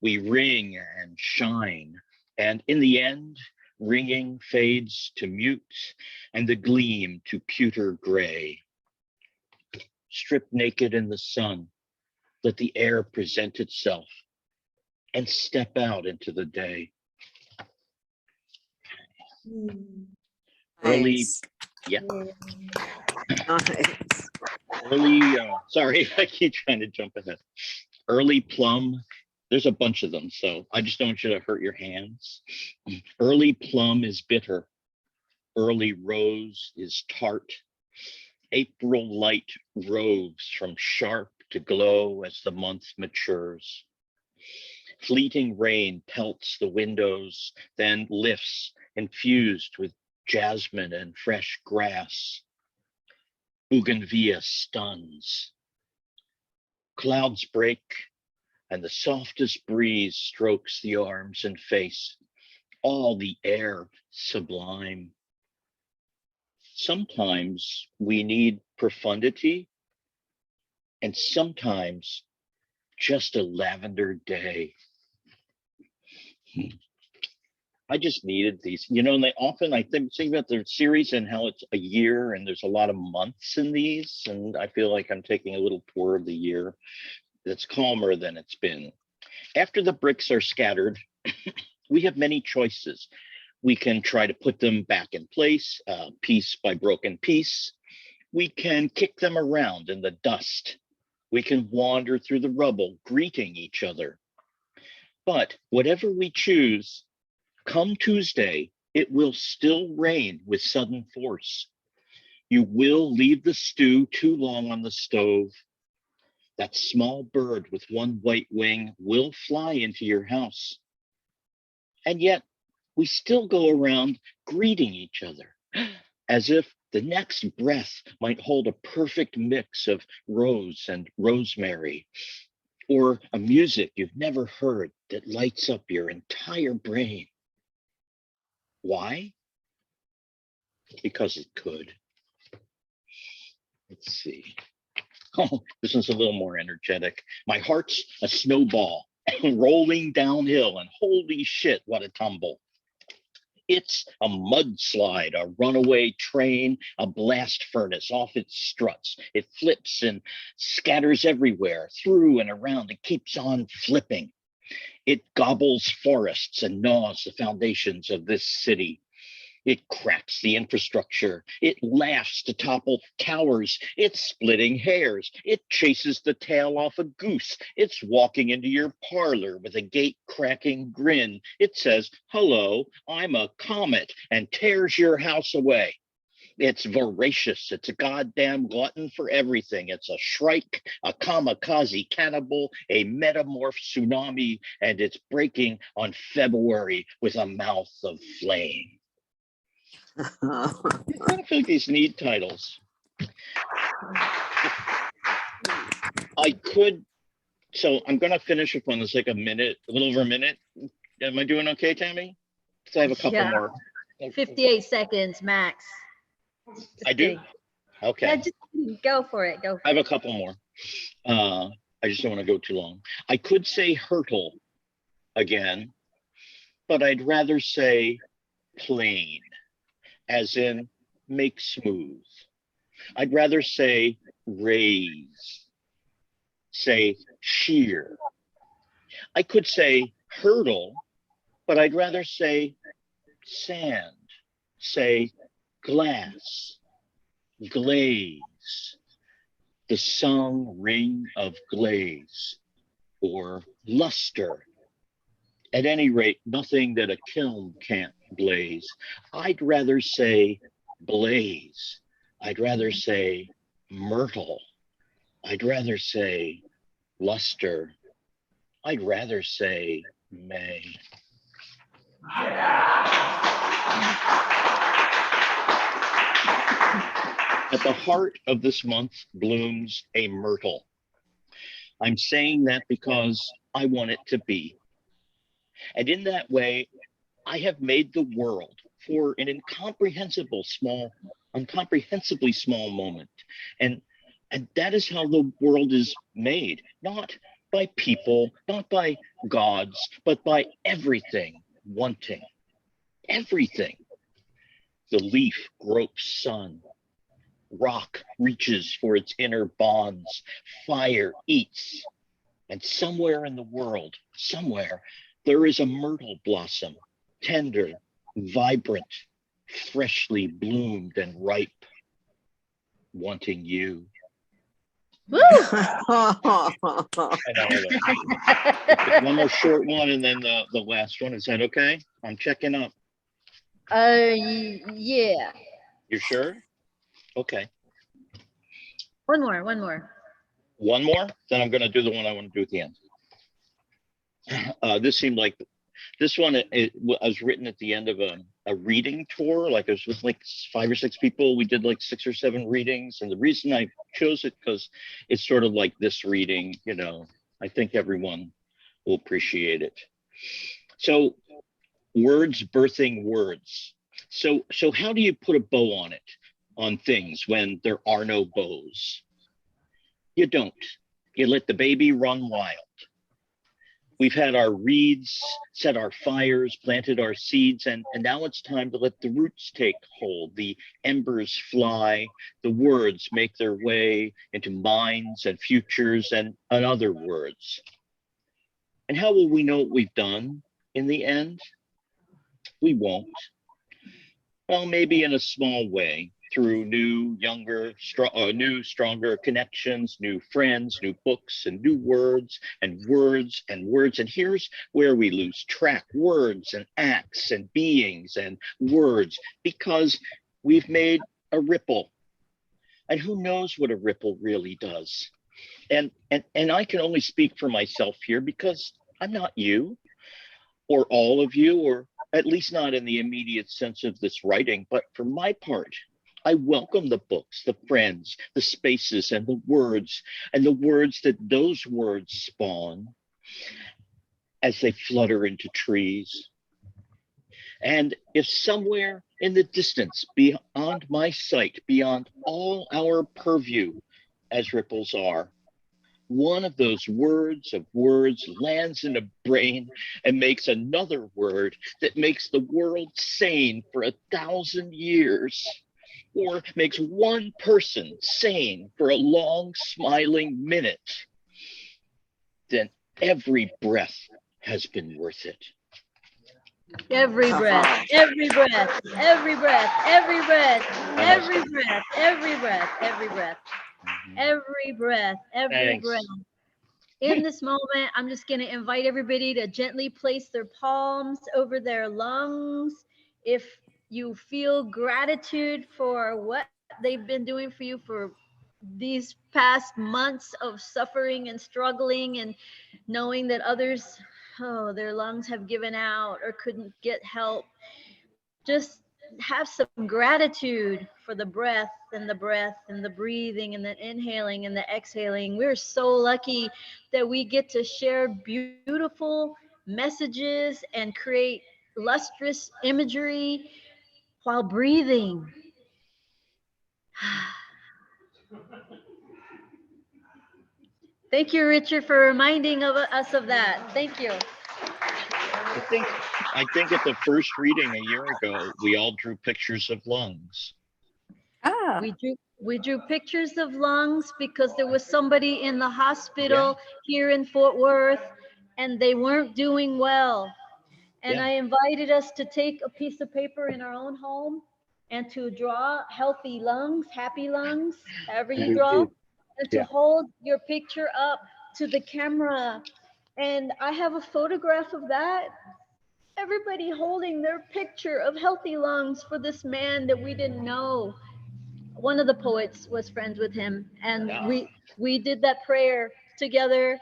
We ring and shine, and in the end, ringing fades to mute, and the gleam to pewter gray. Strip naked in the sun, let the air present itself, and step out into the day. Early, Nice. yeah. Nice. Early, sorry, I keep trying to jump ahead. Early plum, there's a bunch of them, so I just don't want you to hurt your hands. Early plum is bitter. Early rose is tart. April light roves from sharp to glow as the month matures. Fleeting rain pelts the windows, then lifts, infused with jasmine and fresh grass. Bougainvillea stuns. Clouds break, and the softest breeze strokes the arms and face, all the air sublime. sometimes we need profundity, and sometimes just a lavender day. I just needed these, you know, and they often, I think about the series and how it's a year and there's a lot of months in these. And I feel like I'm taking a little tour of the year that's calmer than it's been. After the bricks are scattered, we have many choices. We can try to put them back in place, piece by broken piece. We can kick them around in the dust. We can wander through the rubble, greeting each other. But whatever we choose, come Tuesday, it will still rain with sudden force. You will leave the stew too long on the stove. That small bird with one white wing will fly into your house. And yet, we still go around greeting each other, as if the next breath might hold a perfect mix of rose and rosemary, or a music you've never heard that lights up your entire brain. Why? Because it could. Let's see. Oh, this one's a little more energetic. My heart's a snowball rolling downhill, and holy shit, what a tumble. It's a mudslide, a runaway train, a blast furnace off its struts. It flips and scatters everywhere, through and around. It keeps on flipping. It gobbles forests and gnaws the foundations of this city. It cracks the infrastructure. It laughs to topple towers. It's splitting hairs. It chases the tail off a goose. It's walking into your parlor with a gate-cracking grin. It says, "Hello, I'm a comet," and tears your house away. It's voracious. It's a goddamn glutton for everything. It's a shrike, a kamikaze cannibal, a metamorph tsunami, and it's breaking on February with a mouth of flame. I kind of feel like these need titles. I could, so I'm going to finish up on this like a minute, a little over a minute. Am I doing okay, Tammy? Because I have a couple more. 58 seconds max. I do? Okay. Yeah, just go for it. Go. I have a couple more. I just don't want to go too long. I could say hurtle again, but I'd rather say plain, as in make smooth. I'd rather say raise, say shear. I could say hurdle, but I'd rather say sand, say glass, glaze, the sung ring of glaze, or luster. At any rate, nothing that a kiln can't blaze. I'd rather say blaze. I'd rather say myrtle. I'd rather say luster. I'd rather say May. At the heart of this month blooms a myrtle. I'm saying that because I want it to be. And in that way, I have made the world for an incomprehensibly small moment. And that is how the world is made, not by people, not by gods, but by everything wanting. Everything. The leaf gropes sun. Rock reaches for its inner bonds. Fire eats. And somewhere in the world, somewhere, there is a myrtle blossom, tender, vibrant, freshly bloomed and ripe, wanting you. Woo! One more short one and then the last one. Is that okay? I'm checking up. Yeah. You sure? Okay. One more. One more? Then I'm going to do the one I want to do at the end. This seemed like, this one was written at the end of a reading tour. Like I was with like 5 or 6 people. We did like 6 or 7 readings. And the reason I chose it, because it's sort of like this reading, you know, I think everyone will appreciate it. So words birthing words. So how do you put a bow on it? on things when there are no bows. You don't. You let the baby run wild. We've had our reeds, set our fires, planted our seeds, and now it's time to let the roots take hold, the embers fly, the words make their way into minds and futures and other words. And how will we know what we've done in the end? We won't. Well, maybe in a small way, through new, younger, new, stronger connections, new friends, new books, and new words, and words, and words. And here's where we lose track: words and acts and beings and words, because we've made a ripple. And who knows what a ripple really does? And I can only speak for myself here, because I'm not you or all of you, or at least not in the immediate sense of this writing. But for my part, I welcome the books, the friends, the spaces, and the words that those words spawn as they flutter into trees. And if somewhere in the distance, beyond my sight, beyond all our purview as ripples are, one of those words lands in a brain and makes another word that makes the world sane for 1,000 years, or makes one person sane for a long, smiling minute, then every breath has been worth it. Every breath, every breath, every breath, every breath, every breath, every breath, every breath, every breath, every breath. In this moment, I'm just going to invite everybody to gently place their palms over their lungs. If you feel gratitude for what they've been doing for you for these past months of suffering and struggling, and knowing that others, their lungs have given out or couldn't get help, just have some gratitude for the breath and the breath and the breathing and the inhaling and the exhaling. We're so lucky that we get to share beautiful messages and create lustrous imagery while breathing. Thank you, Richard, for reminding us of that. Thank you. I think at the first reading a year ago, we all drew pictures of lungs. We drew pictures of lungs because there was somebody in the hospital here in Fort Worth, and they weren't doing well. And I invited us to take a piece of paper in our own home and to draw healthy lungs, happy lungs, however you draw, and to hold your picture up to the camera. And I have a photograph of that. Everybody holding their picture of healthy lungs for this man that we didn't know. One of the poets was friends with him, and we did that prayer together,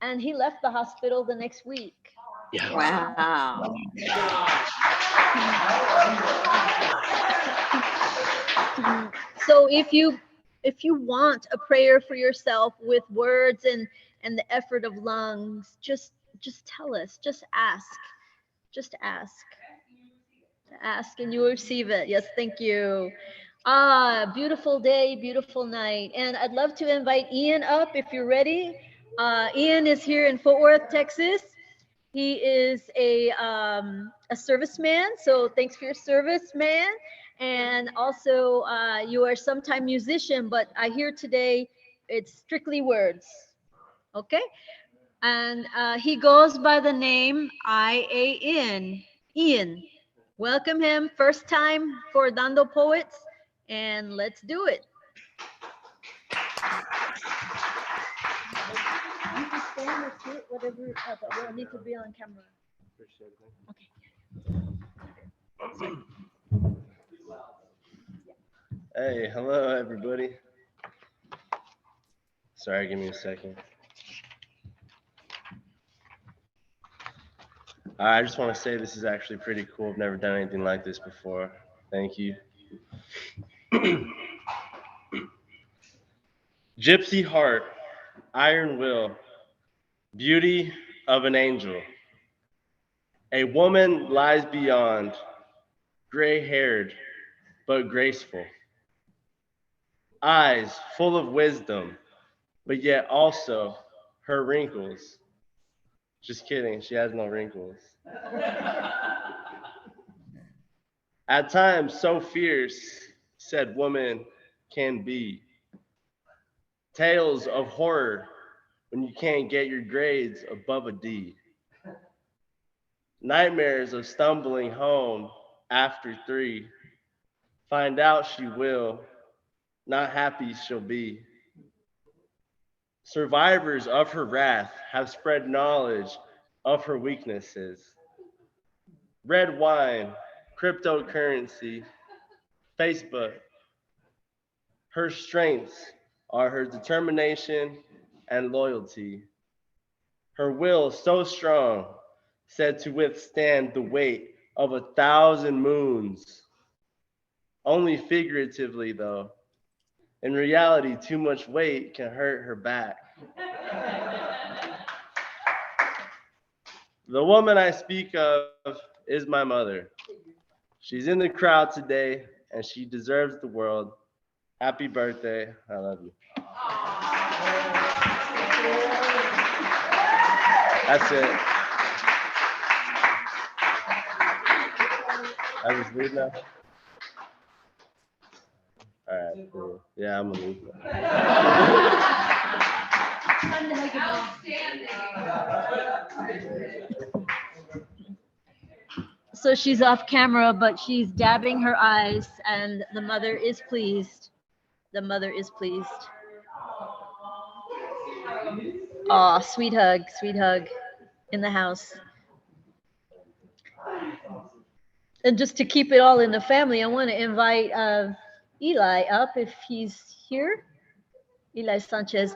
and he left the hospital the next week. Wow. So if you want a prayer for yourself with words and the effort of lungs, just tell us, just ask and you will receive it. Yes, thank you. Beautiful day, beautiful night. And I'd love to invite Ian up if you're ready. Ian is here in Fort Worth, Texas. He is a serviceman, so thanks for your service, man. And also, you are sometime musician, but I hear today it's strictly words. Okay? And he goes by the name IAN, Ian. Welcome him, first time for Dando Poets, and let's do it. You can stand or sit, whatever, but we'll need to be on camera. Okay. Hey, hello everybody. Sorry, give me a second. I just want to say this is actually pretty cool. I've never done anything like this before. Thank you. Gypsy heart, iron will, beauty of an angel. A woman lies beyond, gray-haired but graceful. eyes full of wisdom, but yet also her wrinkles. Just kidding, she has no wrinkles. At times, so fierce, said woman can be. Tales of horror when you can't get your grades above a D. Nightmares of stumbling home after 3. Find out she will, not happy she'll be. Survivors of her wrath have spread knowledge of her weaknesses. Red wine, cryptocurrency, Facebook. Her strengths are her determination and loyalty. Her will so strong, said to withstand the weight of 1,000 moons. Only figuratively, though. In reality, too much weight can hurt her back. The woman I speak of is my mother. She's in the crowd today, and she deserves the world. Happy birthday. I love you. That's it. I just leave now? All right, cool. Yeah, I'm gonna leave So she's off camera, but she's dabbing her eyes, and the mother is pleased. The mother is pleased. Aw, sweet hug in the house. And just to keep it all in the family, I want to invite Eli up if he's here. Eli Sanchez.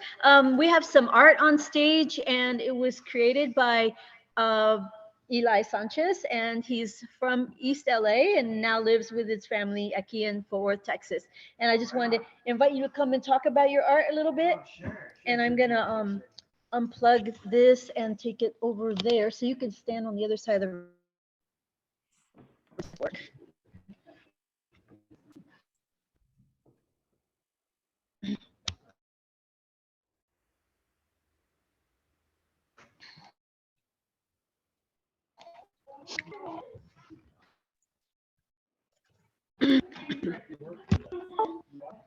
We have some art on stage, and it was created by Eli Sanchez, and he's from East LA and now lives with his family aquí in Fort Worth, Texas. And I just wanted to invite you to come and talk about your art a little bit. And I'm gonna unplug this and take it over there so you can stand on the other side of the work.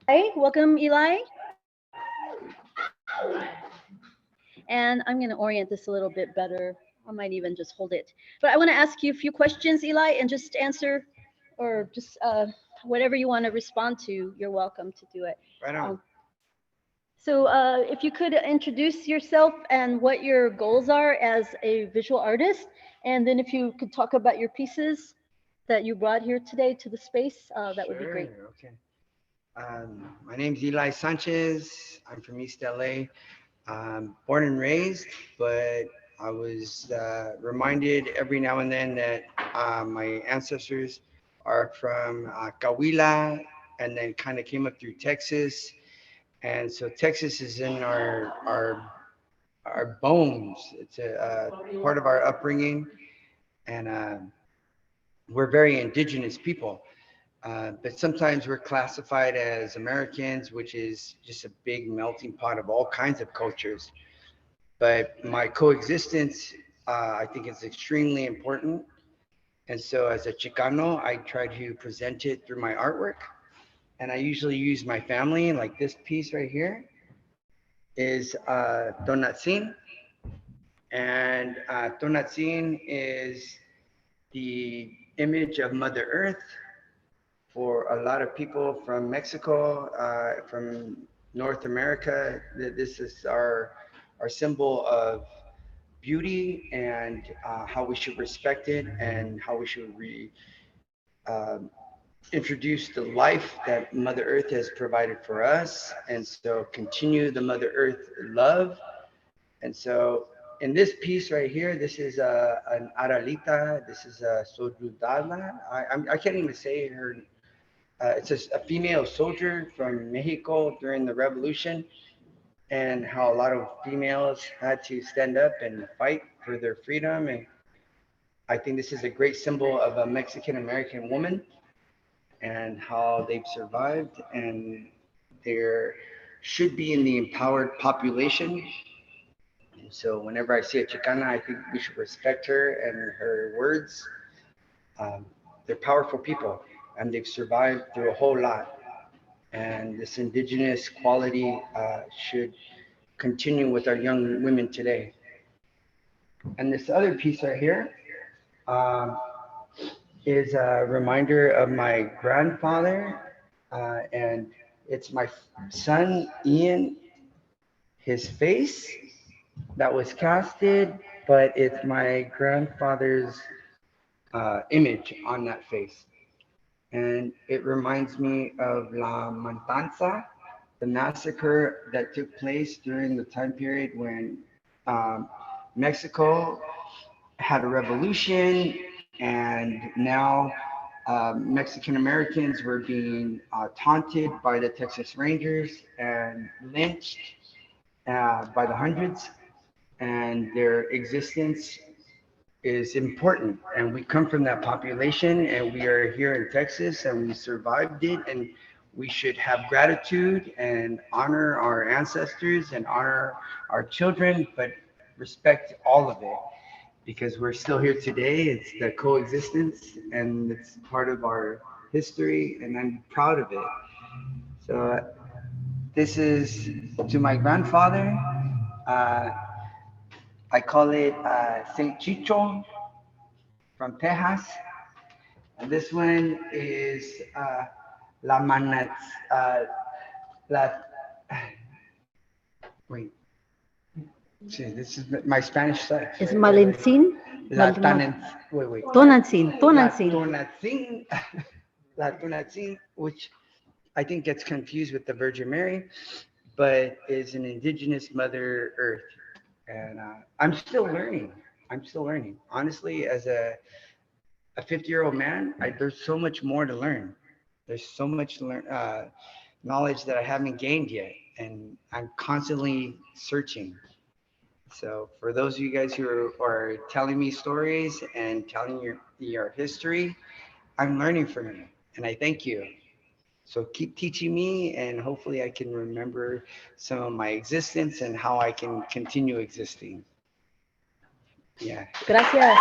Hey, welcome, Eli. And I'm going to orient this a little bit better. I might even just hold it. But I want to ask you a few questions, Eli, and just answer, or just whatever you want to respond to, you're welcome to do it. Right on. So if you could introduce yourself and what your goals are as a visual artist, and then if you could talk about your pieces that you brought here today to the space, that would be great. Okay. My name's Eli Sanchez. I'm from East LA. Born and raised, but I was reminded every now and then that my ancestors are from Coahuila, and then kind of came up through Texas. And so Texas is in our bones. It's a part of our upbringing, and we're very indigenous people. But sometimes we're classified as Americans, which is just a big melting pot of all kinds of cultures. But my coexistence, I think, is extremely important. And so as a Chicano, I try to present it through my artwork. And I usually use my family, like this piece right here is Tonatzin. And Tonatzin is the image of Mother Earth. For a lot of people from Mexico, from North America, this is our symbol of beauty and how we should respect it and how we should introduce the life that Mother Earth has provided for us, and so continue the Mother Earth love. And so in this piece right here, this is an Aralita, this is a Soldudala. I can't even say her. It's a female soldier from Mexico during the revolution, and how a lot of females had to stand up and fight for their freedom. And I think this is a great symbol of a Mexican American woman and how they've survived. And there should be in the empowered population. And so whenever I see a Chicana, I think we should respect her and her words. They're powerful people and they've survived through a whole lot. And this indigenous quality should continue with our young women today. And this other piece right here is a reminder of my grandfather. And it's my son, Ian, his face that was casted, but it's my grandfather's image on that face. And it reminds me of La Matanza, the massacre that took place during the time period when Mexico had a revolution, and now Mexican Americans were being taunted by the Texas Rangers and lynched by the hundreds, and their existence is important. And we come from that population, and we are here in Texas, and we survived it, and we should have gratitude and honor our ancestors and honor our children, but respect all of it, because we're still here today. It's the coexistence, and it's part of our history, and I'm proud of it. So this is to my grandfather. I call it Saint Chicho from Texas. And this one is La Manat, wait, see, this is my Spanish side. Is Malencin? La Tanen, wait. Tonantzin. La Tonatzin, which I think gets confused with the Virgin Mary, but is an indigenous Mother Earth. And I'm still learning. Honestly, as a 50-year-old man, there's so much more to learn. There's so much knowledge that I haven't gained yet, and I'm constantly searching. So for those of you guys who are telling me stories and telling your history, I'm learning from you, and I thank you. So keep teaching me, and hopefully I can remember some of my existence and how I can continue existing. Yeah. Gracias.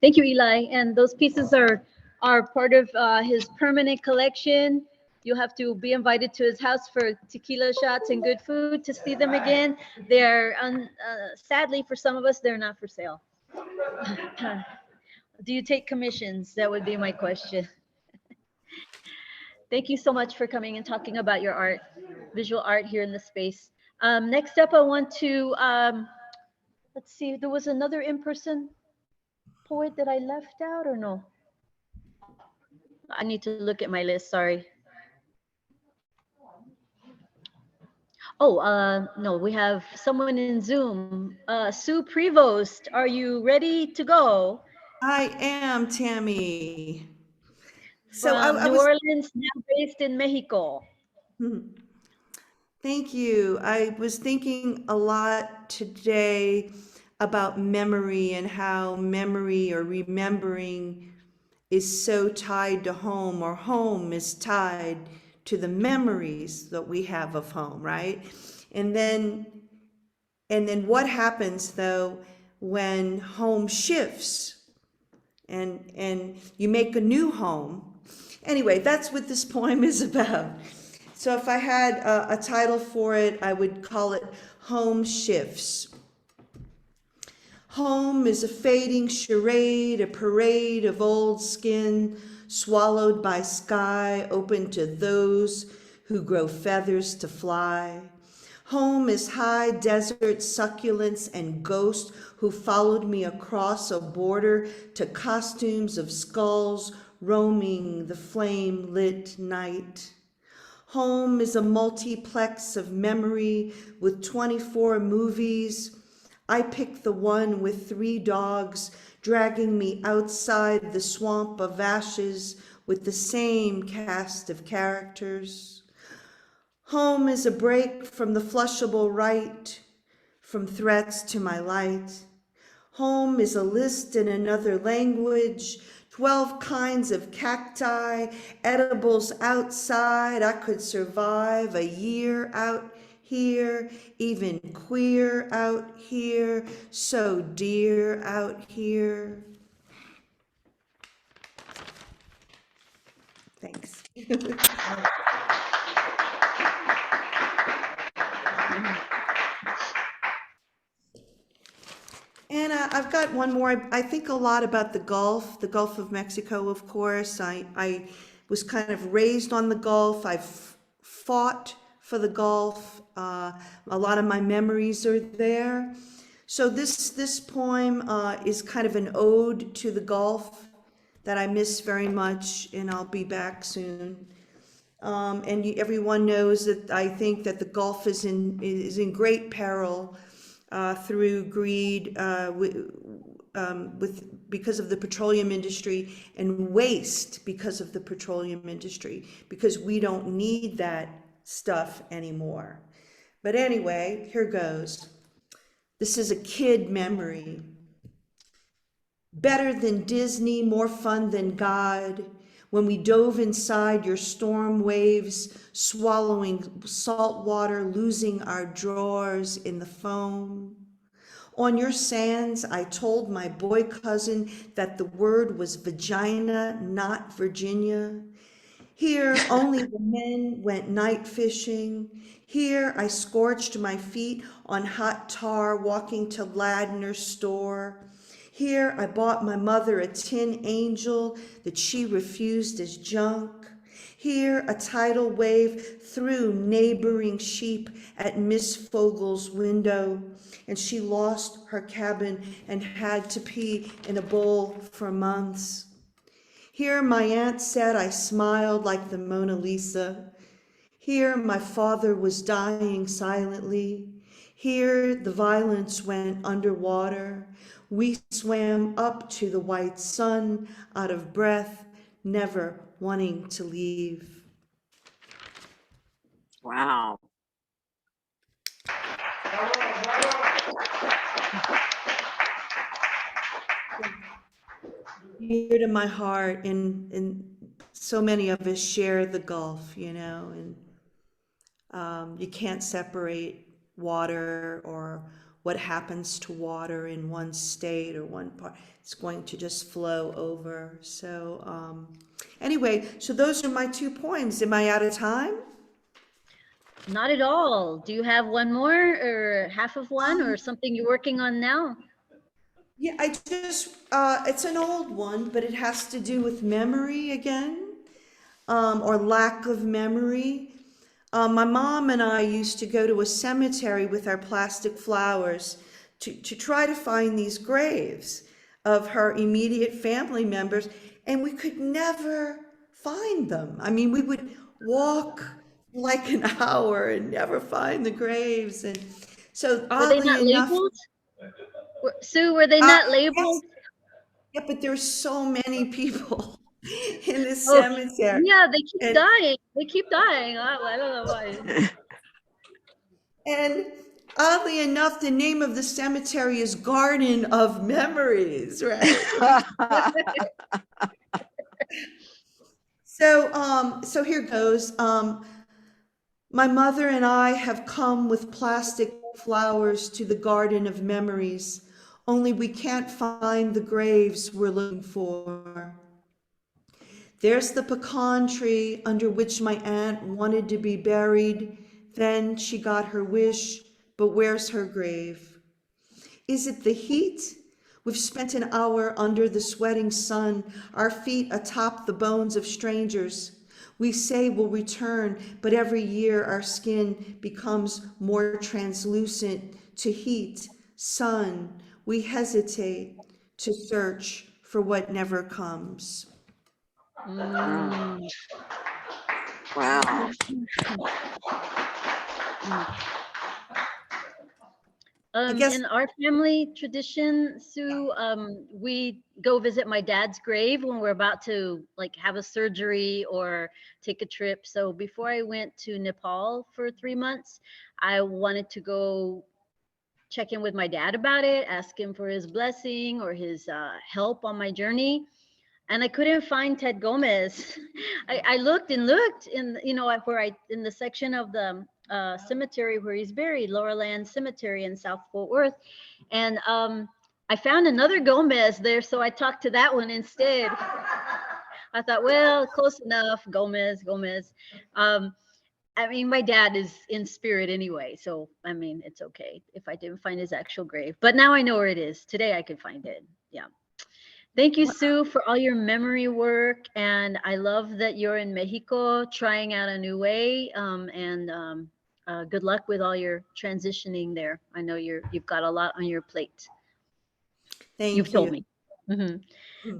Thank you, Eli. And those pieces are part of his permanent collection. You have to be invited to his house for tequila shots and good food to see them again. They're, sadly for some of us, they're not for sale. Do you take commissions? That would be my question. Thank you so much for coming and talking about your art, visual art here in the space. Next up, I want to, let's see, there was another in-person poet that I left out or no? I need to look at my list, sorry. Oh, no, we have someone in Zoom. Sue Prevost, are you ready to go? I am, Tammy. So From I New was, Orleans, now based in Mexico. Thank you. I was thinking a lot today about memory and how memory or remembering is so tied to home, or home is tied to the memories that we have of home, right? And then what happens though when home shifts and you make a new home? Anyway, that's what this poem is about. So if I had a title for it, I would call it Home Shifts. Home is a fading charade, a parade of old skin, swallowed by sky, open to those who grow feathers to fly. Home is high desert succulents and ghosts who followed me across a border to costumes of skulls roaming the flame-lit night. Home is a multiplex of memory with 24 movies. I pick the one with 3 dogs dragging me outside the swamp of ashes with the same cast of characters. Home is a break from the flushable right, from threats to my light. Home is a list in another language, 12 kinds of cacti, edibles outside. I could survive a year out here, even queer out here, so dear out here. Thanks. And I've got one more. I think a lot about the Gulf of Mexico, of course. I was kind of raised on the Gulf. I've fought for the Gulf. A lot of my memories are there. So this poem is kind of an ode to the Gulf that I miss very much, and I'll be back soon. And everyone knows that I think that the Gulf is in great peril through greed, because of the petroleum industry, and waste because of the petroleum industry, because we don't need that stuff anymore. But anyway, here goes. This is a kid memory. Better than Disney, more fun than God. When we dove inside your storm waves, swallowing salt water, losing our drawers in the foam. On your sands, I told my boy cousin that the word was vagina, not Virginia. Here, only the men went night fishing. Here, I scorched my feet on hot tar walking to Ladner's store. Here, I bought my mother a tin angel that she refused as junk. Here, a tidal wave threw neighboring sheep at Miss Fogel's window, and she lost her cabin and had to pee in a bowl for months. Here, my aunt said I smiled like the Mona Lisa. Here, my father was dying silently. Here, the violence went underwater. We swam up to the white sun, out of breath, never wanting to leave. Wow. Dear to my heart, and so many of us share the Gulf, you know, and you can't separate water or what happens to water in one state or one part. It's going to just flow over. So anyway, so those are my 2 poems. Am I out of time? Not at all. Do you have one more or half of one or something you're working on now? Yeah, I just, it's an old one, but it has to do with memory again, or lack of memory. My mom and I used to go to a cemetery with our plastic flowers to try to find these graves of her immediate family members, and we could never find them. I mean, we would walk like an hour and never find the graves. And so Were they not labeled? Sue, were they not labeled? Yes. Yeah, but there's so many people in the Oh, cemetery. yeah, they keep dying. They keep dying. I don't know why. And oddly enough, the name of the cemetery is Garden of Memories, right? So here goes. My mother and I have come with plastic flowers to the Garden of Memories, only we can't find the graves we're looking for. There's the pecan tree under which my aunt wanted to be buried. Then she got her wish, but where's her grave? Is it the heat? We've spent an hour under the sweating sun, our feet atop the bones of strangers. We say we'll return, but every year our skin becomes more translucent to heat, sun. We hesitate to search for what never comes. Wow. In our family tradition, Sue, we go visit my dad's grave when we're about to like have a surgery or take a trip. So before I went to Nepal for 3 months, I wanted to go check in with my dad about it, ask him for his blessing or his help on my journey. And I couldn't find Ted Gomez. I looked and looked in, you know, in the section of the cemetery where he's buried, Laurelland Cemetery in South Fort Worth. And I found another Gomez there, so I talked to that one instead. I thought, well, close enough, Gomez. I mean, my dad is in spirit anyway, so I mean, it's okay if I didn't find his actual grave. But now I know where it is. Today I could find it. Yeah. Thank you, Sue, for all your memory work. And I love that you're in Mexico trying out a new way. Good luck with all your transitioning there. I know you've got a lot on your plate. You've told me.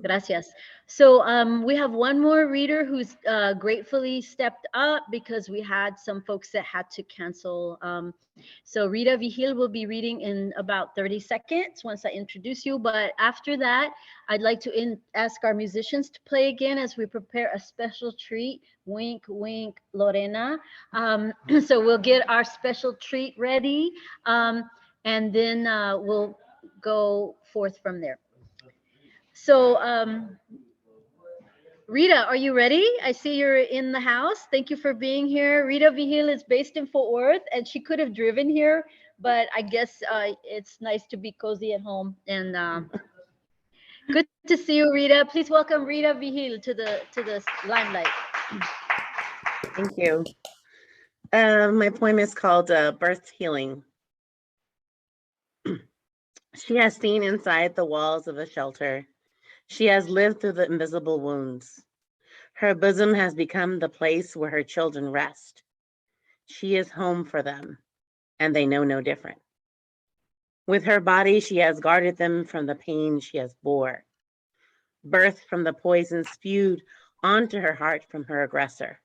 Gracias. So we have one more reader who's gratefully stepped up because we had some folks that had to cancel. So Rita Vigil will be reading in about 30 seconds once I introduce you. But after that, I'd like to ask our musicians to play again as we prepare a special treat. Wink, wink, Lorena. So we'll get our special treat ready, and then we'll go forth from there. So Rita, are you ready? I see you're in the house. Thank you for being here. Rita Vigil is based in Fort Worth, and she could have driven here, but I guess it's nice to be cozy at home. And good to see you, Rita. Please welcome Rita Vigil to the limelight. Thank you. My poem is called Birth Healing. She has seen inside the walls of a shelter. She has lived through the invisible wounds. Her bosom has become the place where her children rest. She is home for them, and they know no different. With her body, she has guarded them from the pain she has bore, birthed from the poison spewed onto her heart from her aggressor.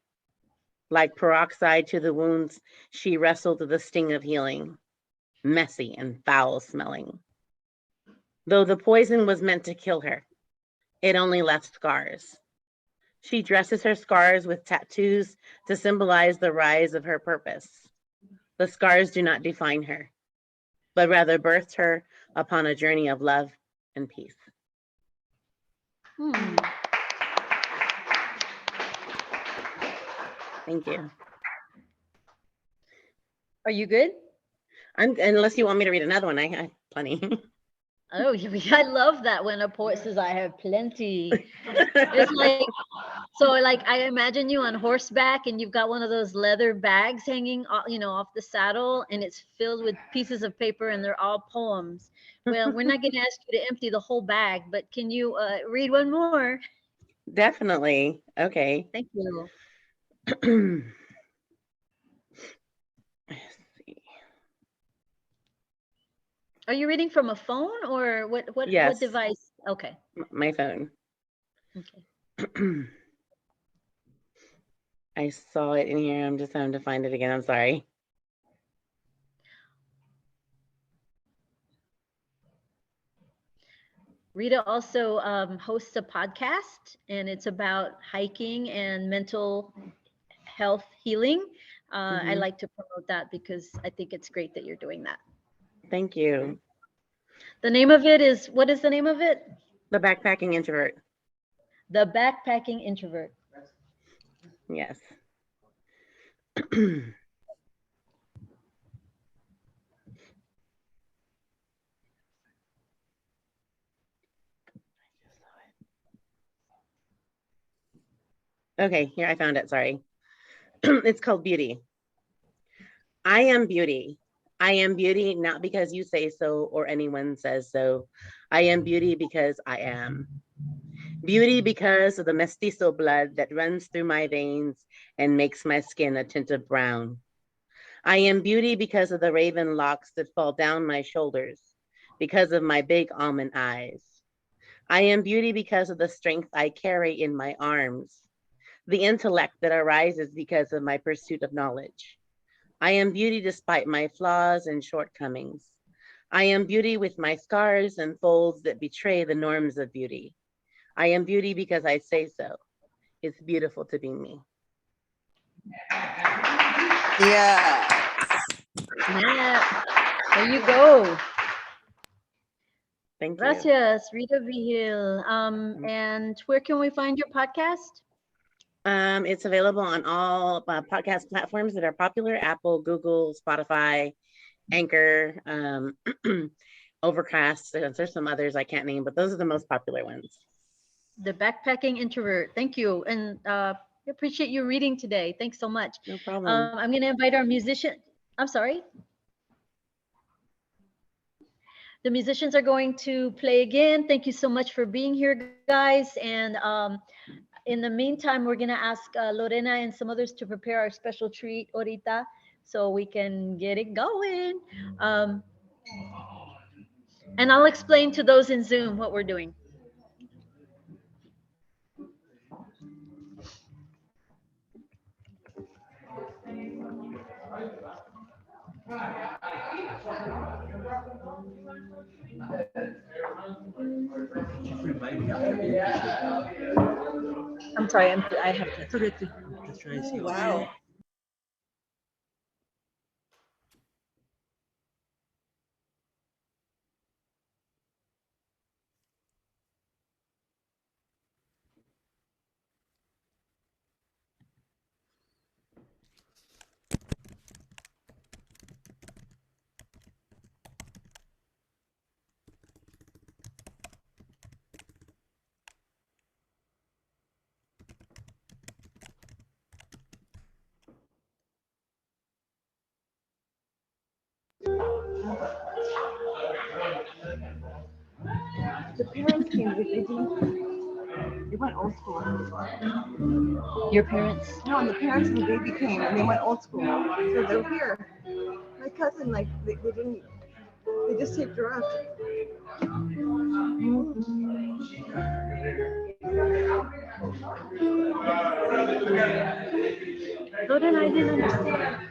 Like peroxide to the wounds, she wrestled with the sting of healing, messy and foul smelling. Though the poison was meant to kill her, it only left scars. She dresses her scars with tattoos to symbolize the rise of her purpose. The scars do not define her, but rather birthed her upon a journey of love and peace. Thank you. Are you good? Unless you want me to read another one, I have plenty. Oh, I love that when a poet says, I have plenty. It's like, so like, I imagine you on horseback and you've got one of those leather bags hanging, you know, off the saddle, and it's filled with pieces of paper and they're all poems. Well, we're not going to ask you to empty the whole bag, but can you read one more? Definitely. Okay. Thank you. Are you reading from a phone or what Yes. device? Okay. My phone. Okay. I saw it in here. I'm just having to find it again. I'm sorry. Rita also hosts a podcast, and it's about hiking and mental health healing. I like to promote that because I think it's great that you're doing that. Thank you. The name of it is, what is the name of it? The Backpacking Introvert. The Backpacking Introvert. Yes. Okay, here I found it, sorry. It's called Beauty. I am beauty. I am beauty not because you say so or anyone says so. I am beauty because I am. Beauty because of the mestizo blood that runs through my veins and makes my skin a tint of brown. I am beauty because of the raven locks that fall down my shoulders, because of my big almond eyes. I am beauty because of the strength I carry in my arms, the intellect that arises because of my pursuit of knowledge. I am beauty despite my flaws and shortcomings. I am beauty with my scars and folds that betray the norms of beauty. I am beauty because I say so. It's beautiful to be me. Yeah. There you go. Thank you. Gracias, Rita Vigil. And where can we find your podcast? It's available on all podcast platforms that are popular: Apple, Google, Spotify, Anchor, Overcast. There's some others I can't name, but those are the most popular ones. The Backpacking Introvert. Thank you. And I appreciate you reading today. Thanks so much. No problem. I'm going to invite our musician. I'm sorry. The musicians are going to play again. Thank you so much for being here, guys. And in the meantime, we're going to ask Lorena and some others to prepare our special treat, ahorita, so we can get it going. And I'll explain to those in Zoom what we're doing. I'm sorry, I have to. Wow. The parents came, they went old school. Your parents? No, the parents of the baby came and they went old school. So they're here. My cousin, like, they didn't, they just taped her up. But then I didn't understand.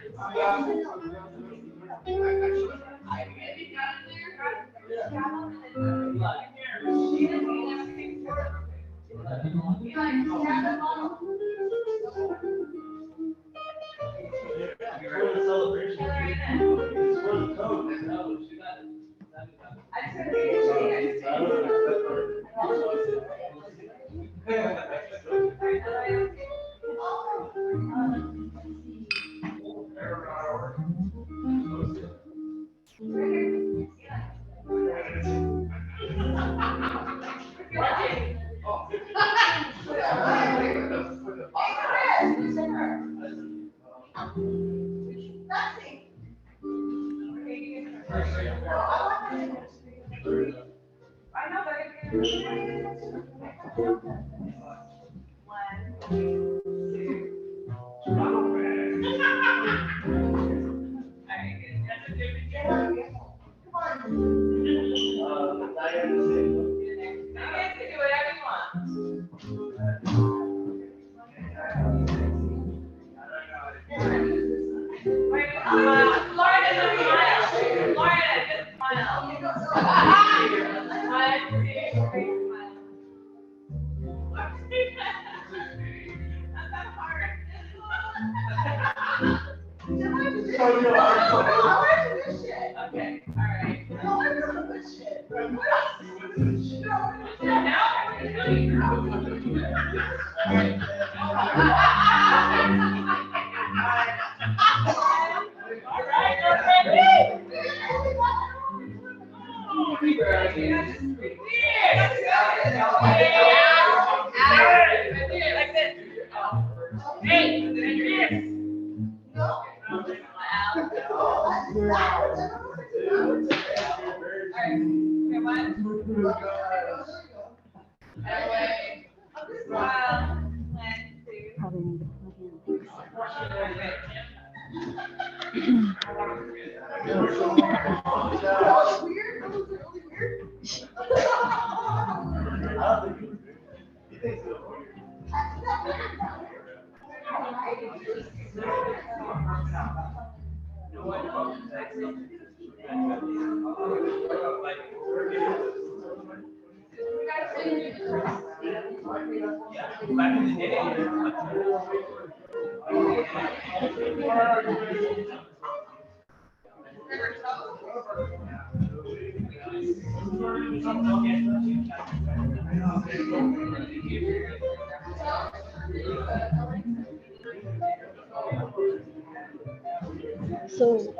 So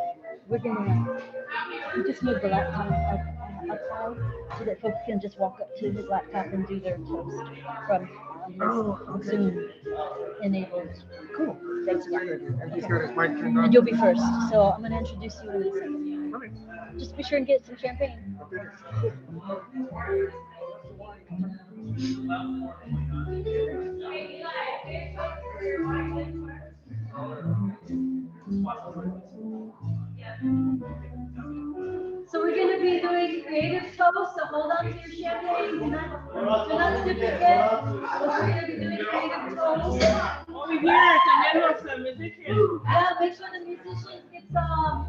we're gonna just move the laptop outside so that folks can just walk up to his laptop and do their toast from his Zoom enabled. Cool. Thanks. Yeah. And you'll be first. So I'm gonna introduce you in a second. Just be sure and get some champagne. So we're going to be doing creative toast, so hold on to your champagne. Do not sip it yet. We're going to be doing creative toast. Yeah, make sure the musicians get some.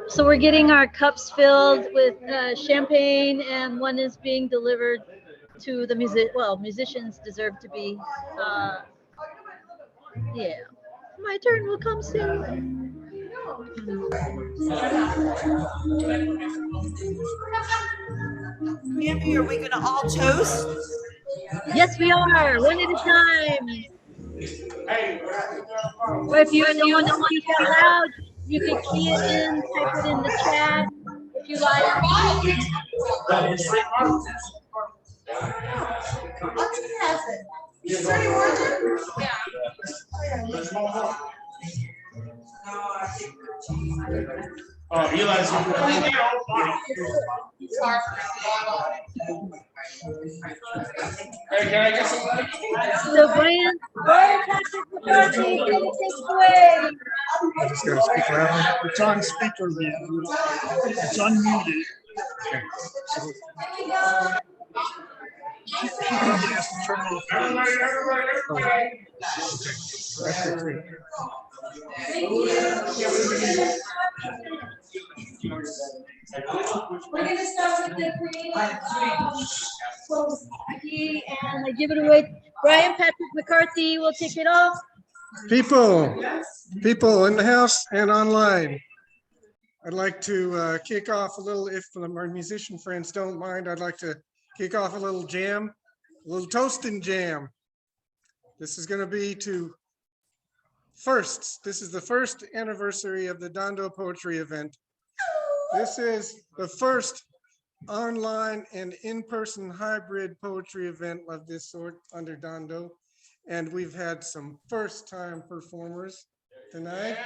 So we're getting our cups filled with champagne, and one is being delivered to the musicians deserve to be. Yeah, my turn will come soon. Tammy, are we going to all toast? Yes, we are, one at a time. Or if you don't want to speak out loud, you can key it in, type it in the chat if you like. Oh, Eli's Hey, can I get some? So Brian Patrick McCarthy, take it away. Just gotta speak loud. It's on speaker. It's unmuted. Okay. Probably has to turn off. We're going to start with the creative toast. And I give it away. Brian Patrick McCarthy will kick it off. People in the house and online. I'd like to kick off a little, if my musician friends don't mind, I'd like to kick off a little jam, a little toasting jam. This is going to be to firsts. This is the first anniversary of the Dando Poetry event. This is the first online and in-person hybrid poetry event of this sort under Dando. And we've had some first-time performers tonight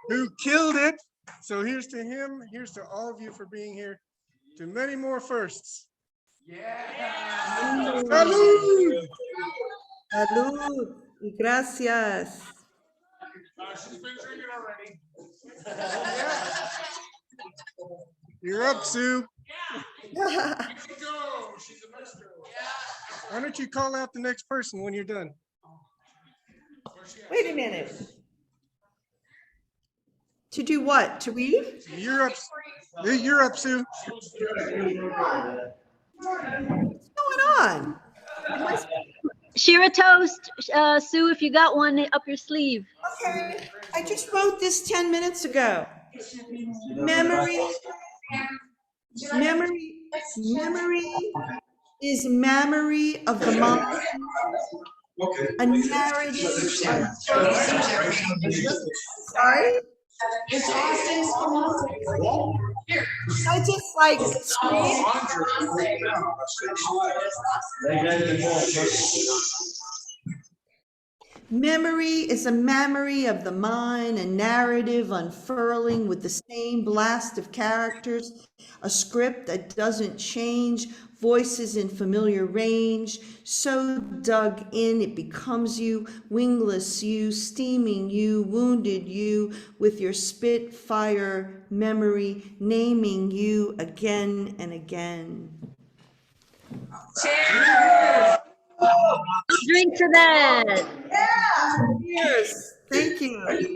who killed it. So here's to him, here's to all of you for being here, to many more firsts. Yeah. Salud! Salud y gracias. She's been drinking already. You're up, Sue. Go. Why don't you call out the next person when you're done? Wait a minute. To do what? To read? You're up. You're up, Sue. What's going on? Share a toast, Sue, if you got one up your sleeve. Okay, I just wrote this 10 minutes ago. Memory is memory of the mind. A narrative. Sorry? I just like scream. Memory is a memory of the mind, a narrative unfurling with the same blast of characters, a script that doesn't change, voices in familiar range, so dug in it becomes you, wingless you, steaming you, wounded you, with your spitfire memory, naming you again and again. Cheers! Drink to that. Yeah, cheers. Thank you. Okay, the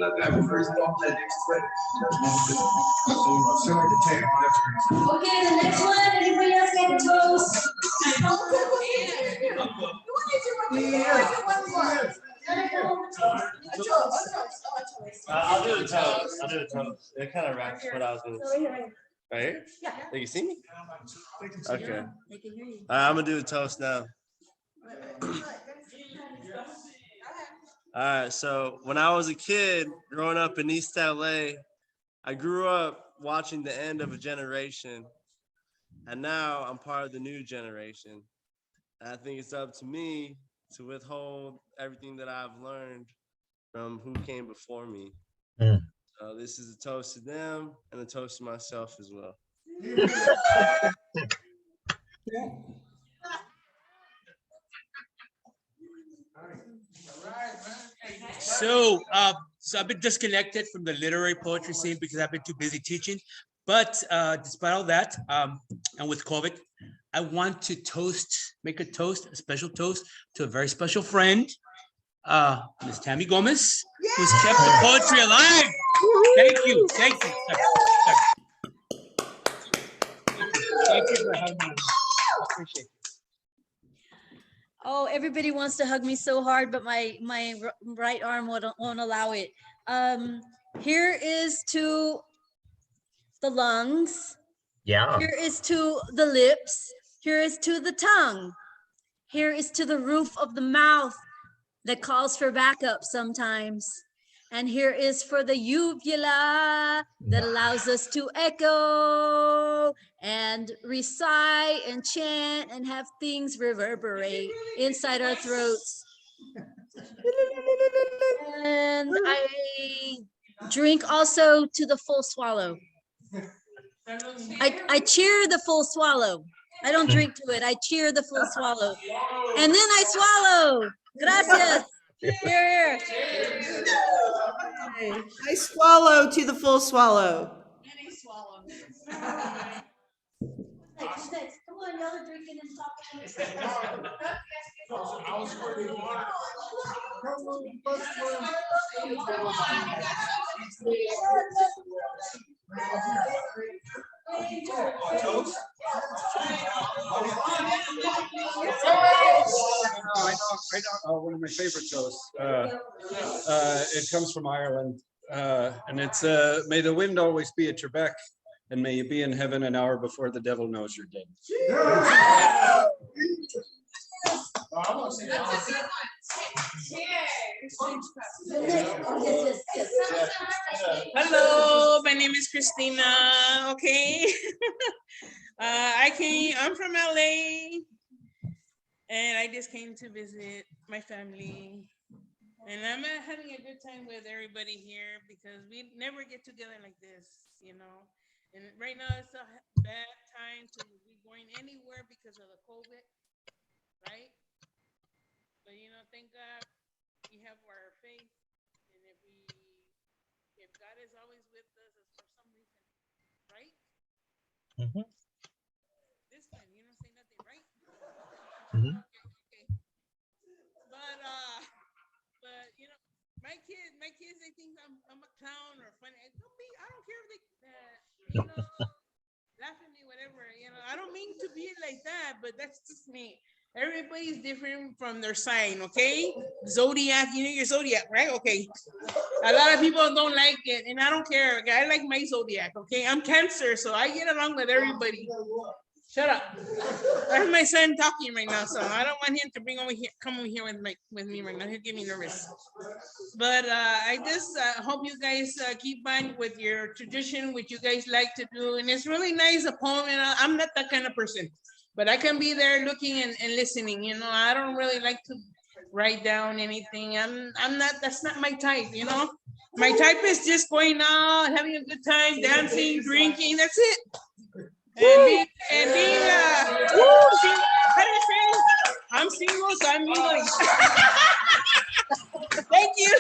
next one, anybody else got a toast? I'll do the toast. I'll do the toast. It kind of wraps what I was doing. Right here? Yeah. They can see me? Okay. I'm gonna do the toast now. All right. So when I was a kid growing up in East LA, I grew up watching the end of a generation, and now I'm part of the new generation. And I think it's up to me to withhold everything that I've learned from who came before me. So this is a toast to them and a toast to myself as well. So I've been disconnected from the literary poetry scene because I've been too busy teaching. But despite all that, and with COVID, I want to make a special toast to a very special friend, Miss Tammy Gomez, who's kept the poetry alive. Thank you. Thank you. Thank you for having me. I appreciate it. Oh, everybody wants to hug me so hard, but my right arm won't allow it. Here is to the lungs. Yeah. Here is to the lips. Here is to the tongue. Here is to the roof of the mouth that calls for backup sometimes. And here is for the uvula that allows us to echo and recite and chant and have things reverberate inside our throats. And I drink also to the full swallow. I cheer the full swallow. I don't drink to it. I cheer the full swallow. And then I swallow. Gracias. Here. I swallow to the full swallow. Any swallow. Next. Come on, y'all are drinking and talking. I know one of my favorite toasts. It comes from Ireland, and it's may the wind always be at your back, and may you be in heaven an hour before the devil knows you're dead. Hello, my name is Christina. Okay. I'm from LA, and I just came to visit my family. And I'm having a good time with everybody here because we never get together like this, you know. And right now it's a bad time to be going anywhere because of the COVID, right? But you know, thank God we have our faith, and if God is always with us, it's for some reason, right? This time you don't say nothing, right? Okay. But you know, my kids, they think I'm a clown or funny. I don't care if they, you know, laugh at me, whatever. You know, I don't mean to be like that, but that's just me. Everybody's different from their sign, okay? Zodiac, you know your zodiac, right? Okay. A lot of people don't like it, and I don't care. Okay? I like my zodiac, okay? I'm Cancer, so I get along with everybody. Shut up. I have my son talking right now, so I don't want him to come over here with me right now. He'll get me nervous. But I just hope you guys keep on with your tradition, which you guys like to do. And it's really nice, a poem. You know, I'm not that kind of person, but I can be there looking and listening. You know, I don't really like to write down anything. That's not my type, you know. My type is just going out, having a good time, dancing, drinking, that's it. And being how do you say? I'm single, so I'm mingling. Thank you.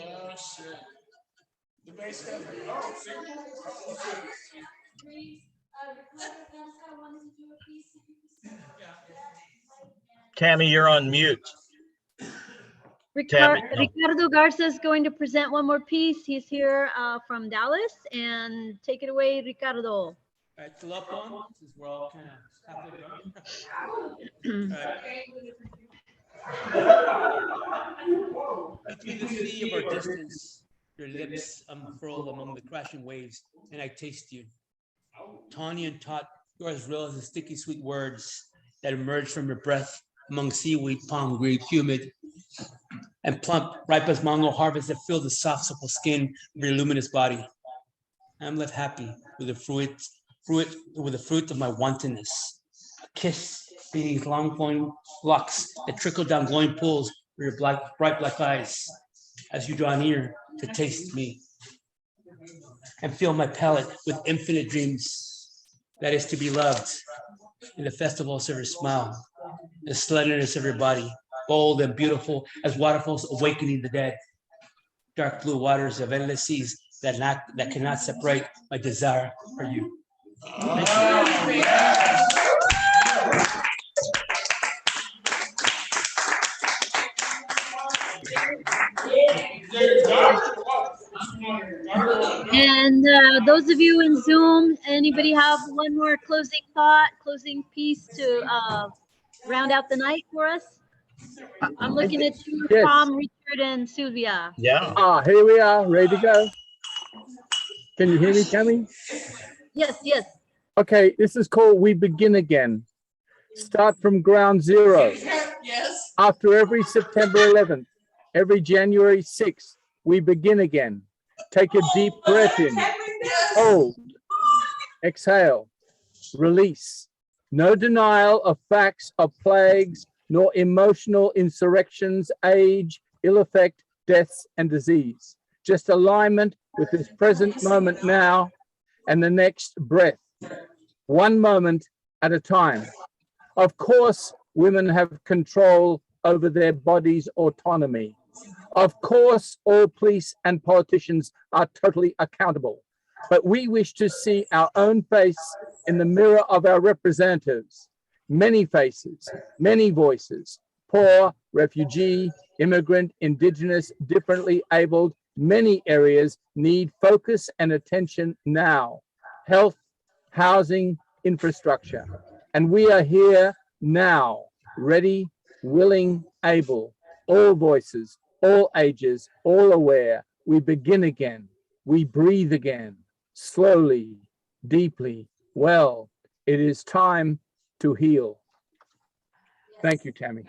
Oh, shit. The bass guy. Tammy, you're on mute. Ricardo Garza is going to present one more piece. He's here from Dallas, and take it away, Ricardo. It's up on, since we're all kind of halfway done. Between the sea of our distance, your lips unfurl among the crashing waves, and I taste you. Tawny and taut, you're as real as the sticky sweet words that emerge from your breath among seaweed, palm green, humid, and plump, ripe as mango harvests that fill the soft, supple skin of your luminous body. I'm left happy with the fruit of my wantonness. A kiss beneath long flowing locks that trickle down glowing pools of your bright black eyes as you draw near to taste me and fill my palate with infinite dreams. That is to be loved in the festivals of your smile, the slenderness of your body, bold and beautiful as waterfalls awakening the dead. Dark blue waters of endless seas that cannot separate my desire for you. Thank you. And those of you in Zoom, anybody have one more closing thought, closing piece to round out the night for us? I'm looking at you, Yes. Tom, Richard, and Sylvia. Yeah. Here we are, ready to go. Can you hear me, Tammy? Yes, yes. Okay, this is called We Begin Again. Start from ground zero. Yes. After every September 11th, every January 6th, we begin again. Take a deep breath in. Hold. Exhale. Release. No denial of facts, of plagues, nor emotional insurrections, age, ill effect, deaths, and disease. Just alignment with this present moment now and the next breath. One moment at a time. Of course, women have control over their bodies' autonomy. Of course, all police and politicians are totally accountable. But we wish to see our own face in the mirror of our representatives. Many faces, many voices, poor, refugee, immigrant, indigenous, differently abled, many areas need focus and attention now. Health, housing, infrastructure. And we are here now, ready, willing, able, all voices, all ages, all aware. We begin again. We breathe again, slowly, deeply, well. It is time to heal. Thank you, Tammy.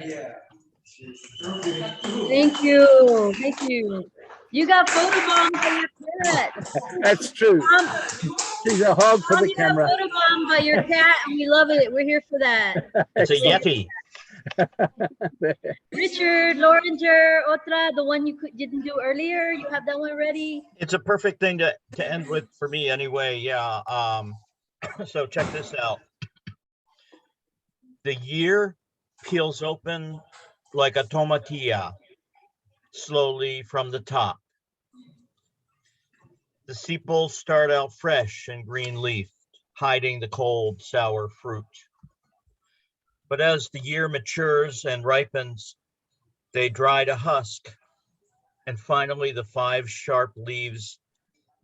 Thank you. Thank you. You got photobombed by your cat. That's true. She's a hog for the You got camera. photobombed by your cat, and we love it. We're here for that. It's a Yeti. Richard, Loringer, Otra, the one you didn't do earlier. You have that one ready? It's a perfect thing to end with for me anyway. Yeah. So check this out. The year peels open like a tomatilla, slowly from the top. The sepals start out fresh and green leafed, hiding the cold, sour fruit. But as the year matures and ripens, they dry to husk, and finally the 5 sharp leaves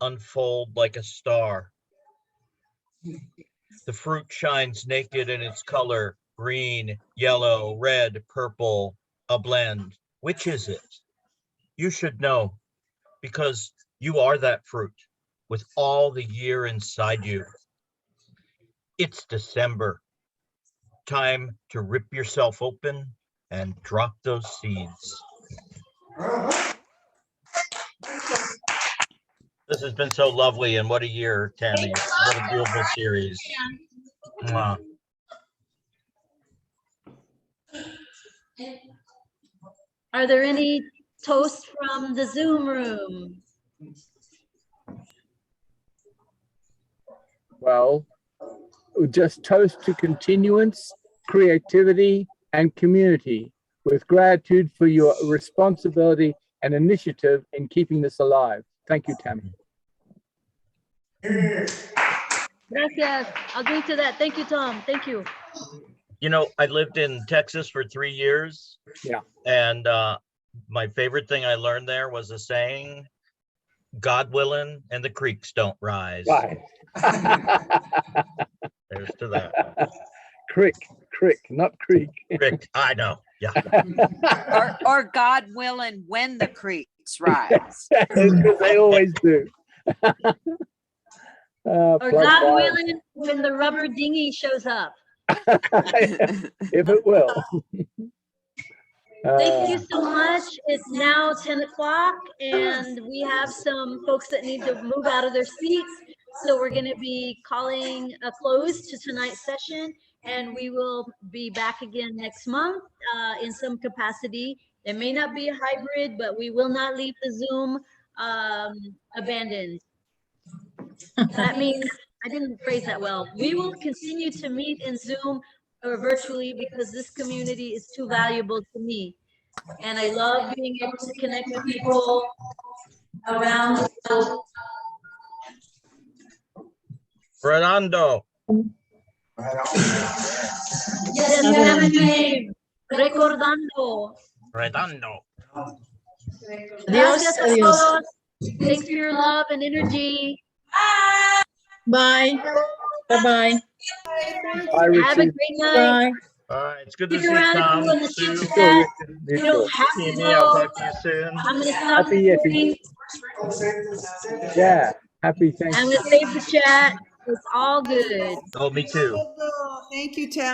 unfold like a star. The fruit shines naked in its color, green, yellow, red, purple, a blend. Which is it? You should know, because you are that fruit with all the year inside you. It's December. Time to rip yourself open and drop those seeds. This has been so lovely, and what a year, Tammy. What a beautiful series. Mwah. Are there any toasts from the Zoom room? Well, just toast to continuance, creativity, and community with gratitude for your responsibility and initiative in keeping this alive. Thank you, Tammy. Gracias. I'll drink to that. Thank you, Tom. Thank you. You know, I lived in Texas for 3 years. Yeah. And my favorite thing I learned there was a saying, God willing, and the creeks don't rise. Right. There's to that. Crick, not creek. Crick, I know. Yeah. Or God willing, when the creeks rise. Because they always do. Or plug God fire. willing, when the rubber dinghy shows up. If it will. Thank you so much. It's now 10 o'clock and we have some folks that need to move out of their seats. So we're going to be calling a close to tonight's session, and we will be back again next month in some capacity. It may not be a hybrid, but we will not leave the Zoom abandoned. That means, I didn't phrase that well. We will continue to meet in Zoom or virtually because this community is too valuable to me. And I love being able to connect with people around the world. Fernando. Yes, Tammy. Recordando. Redondo. Gracias a todos. Thanks for your love and energy. Bye. Bye-bye. Have a great night. Bye. All right, it's good to Stick see you, around Tom. in the Sue. chit chat. You don't have See to me. I'll go. talk to you soon. I'm going to stop Happy recording. Yeah, happy I'm Thanksgiving. going to save the chat. It's all good. Oh, me too. Thank you, Tammy.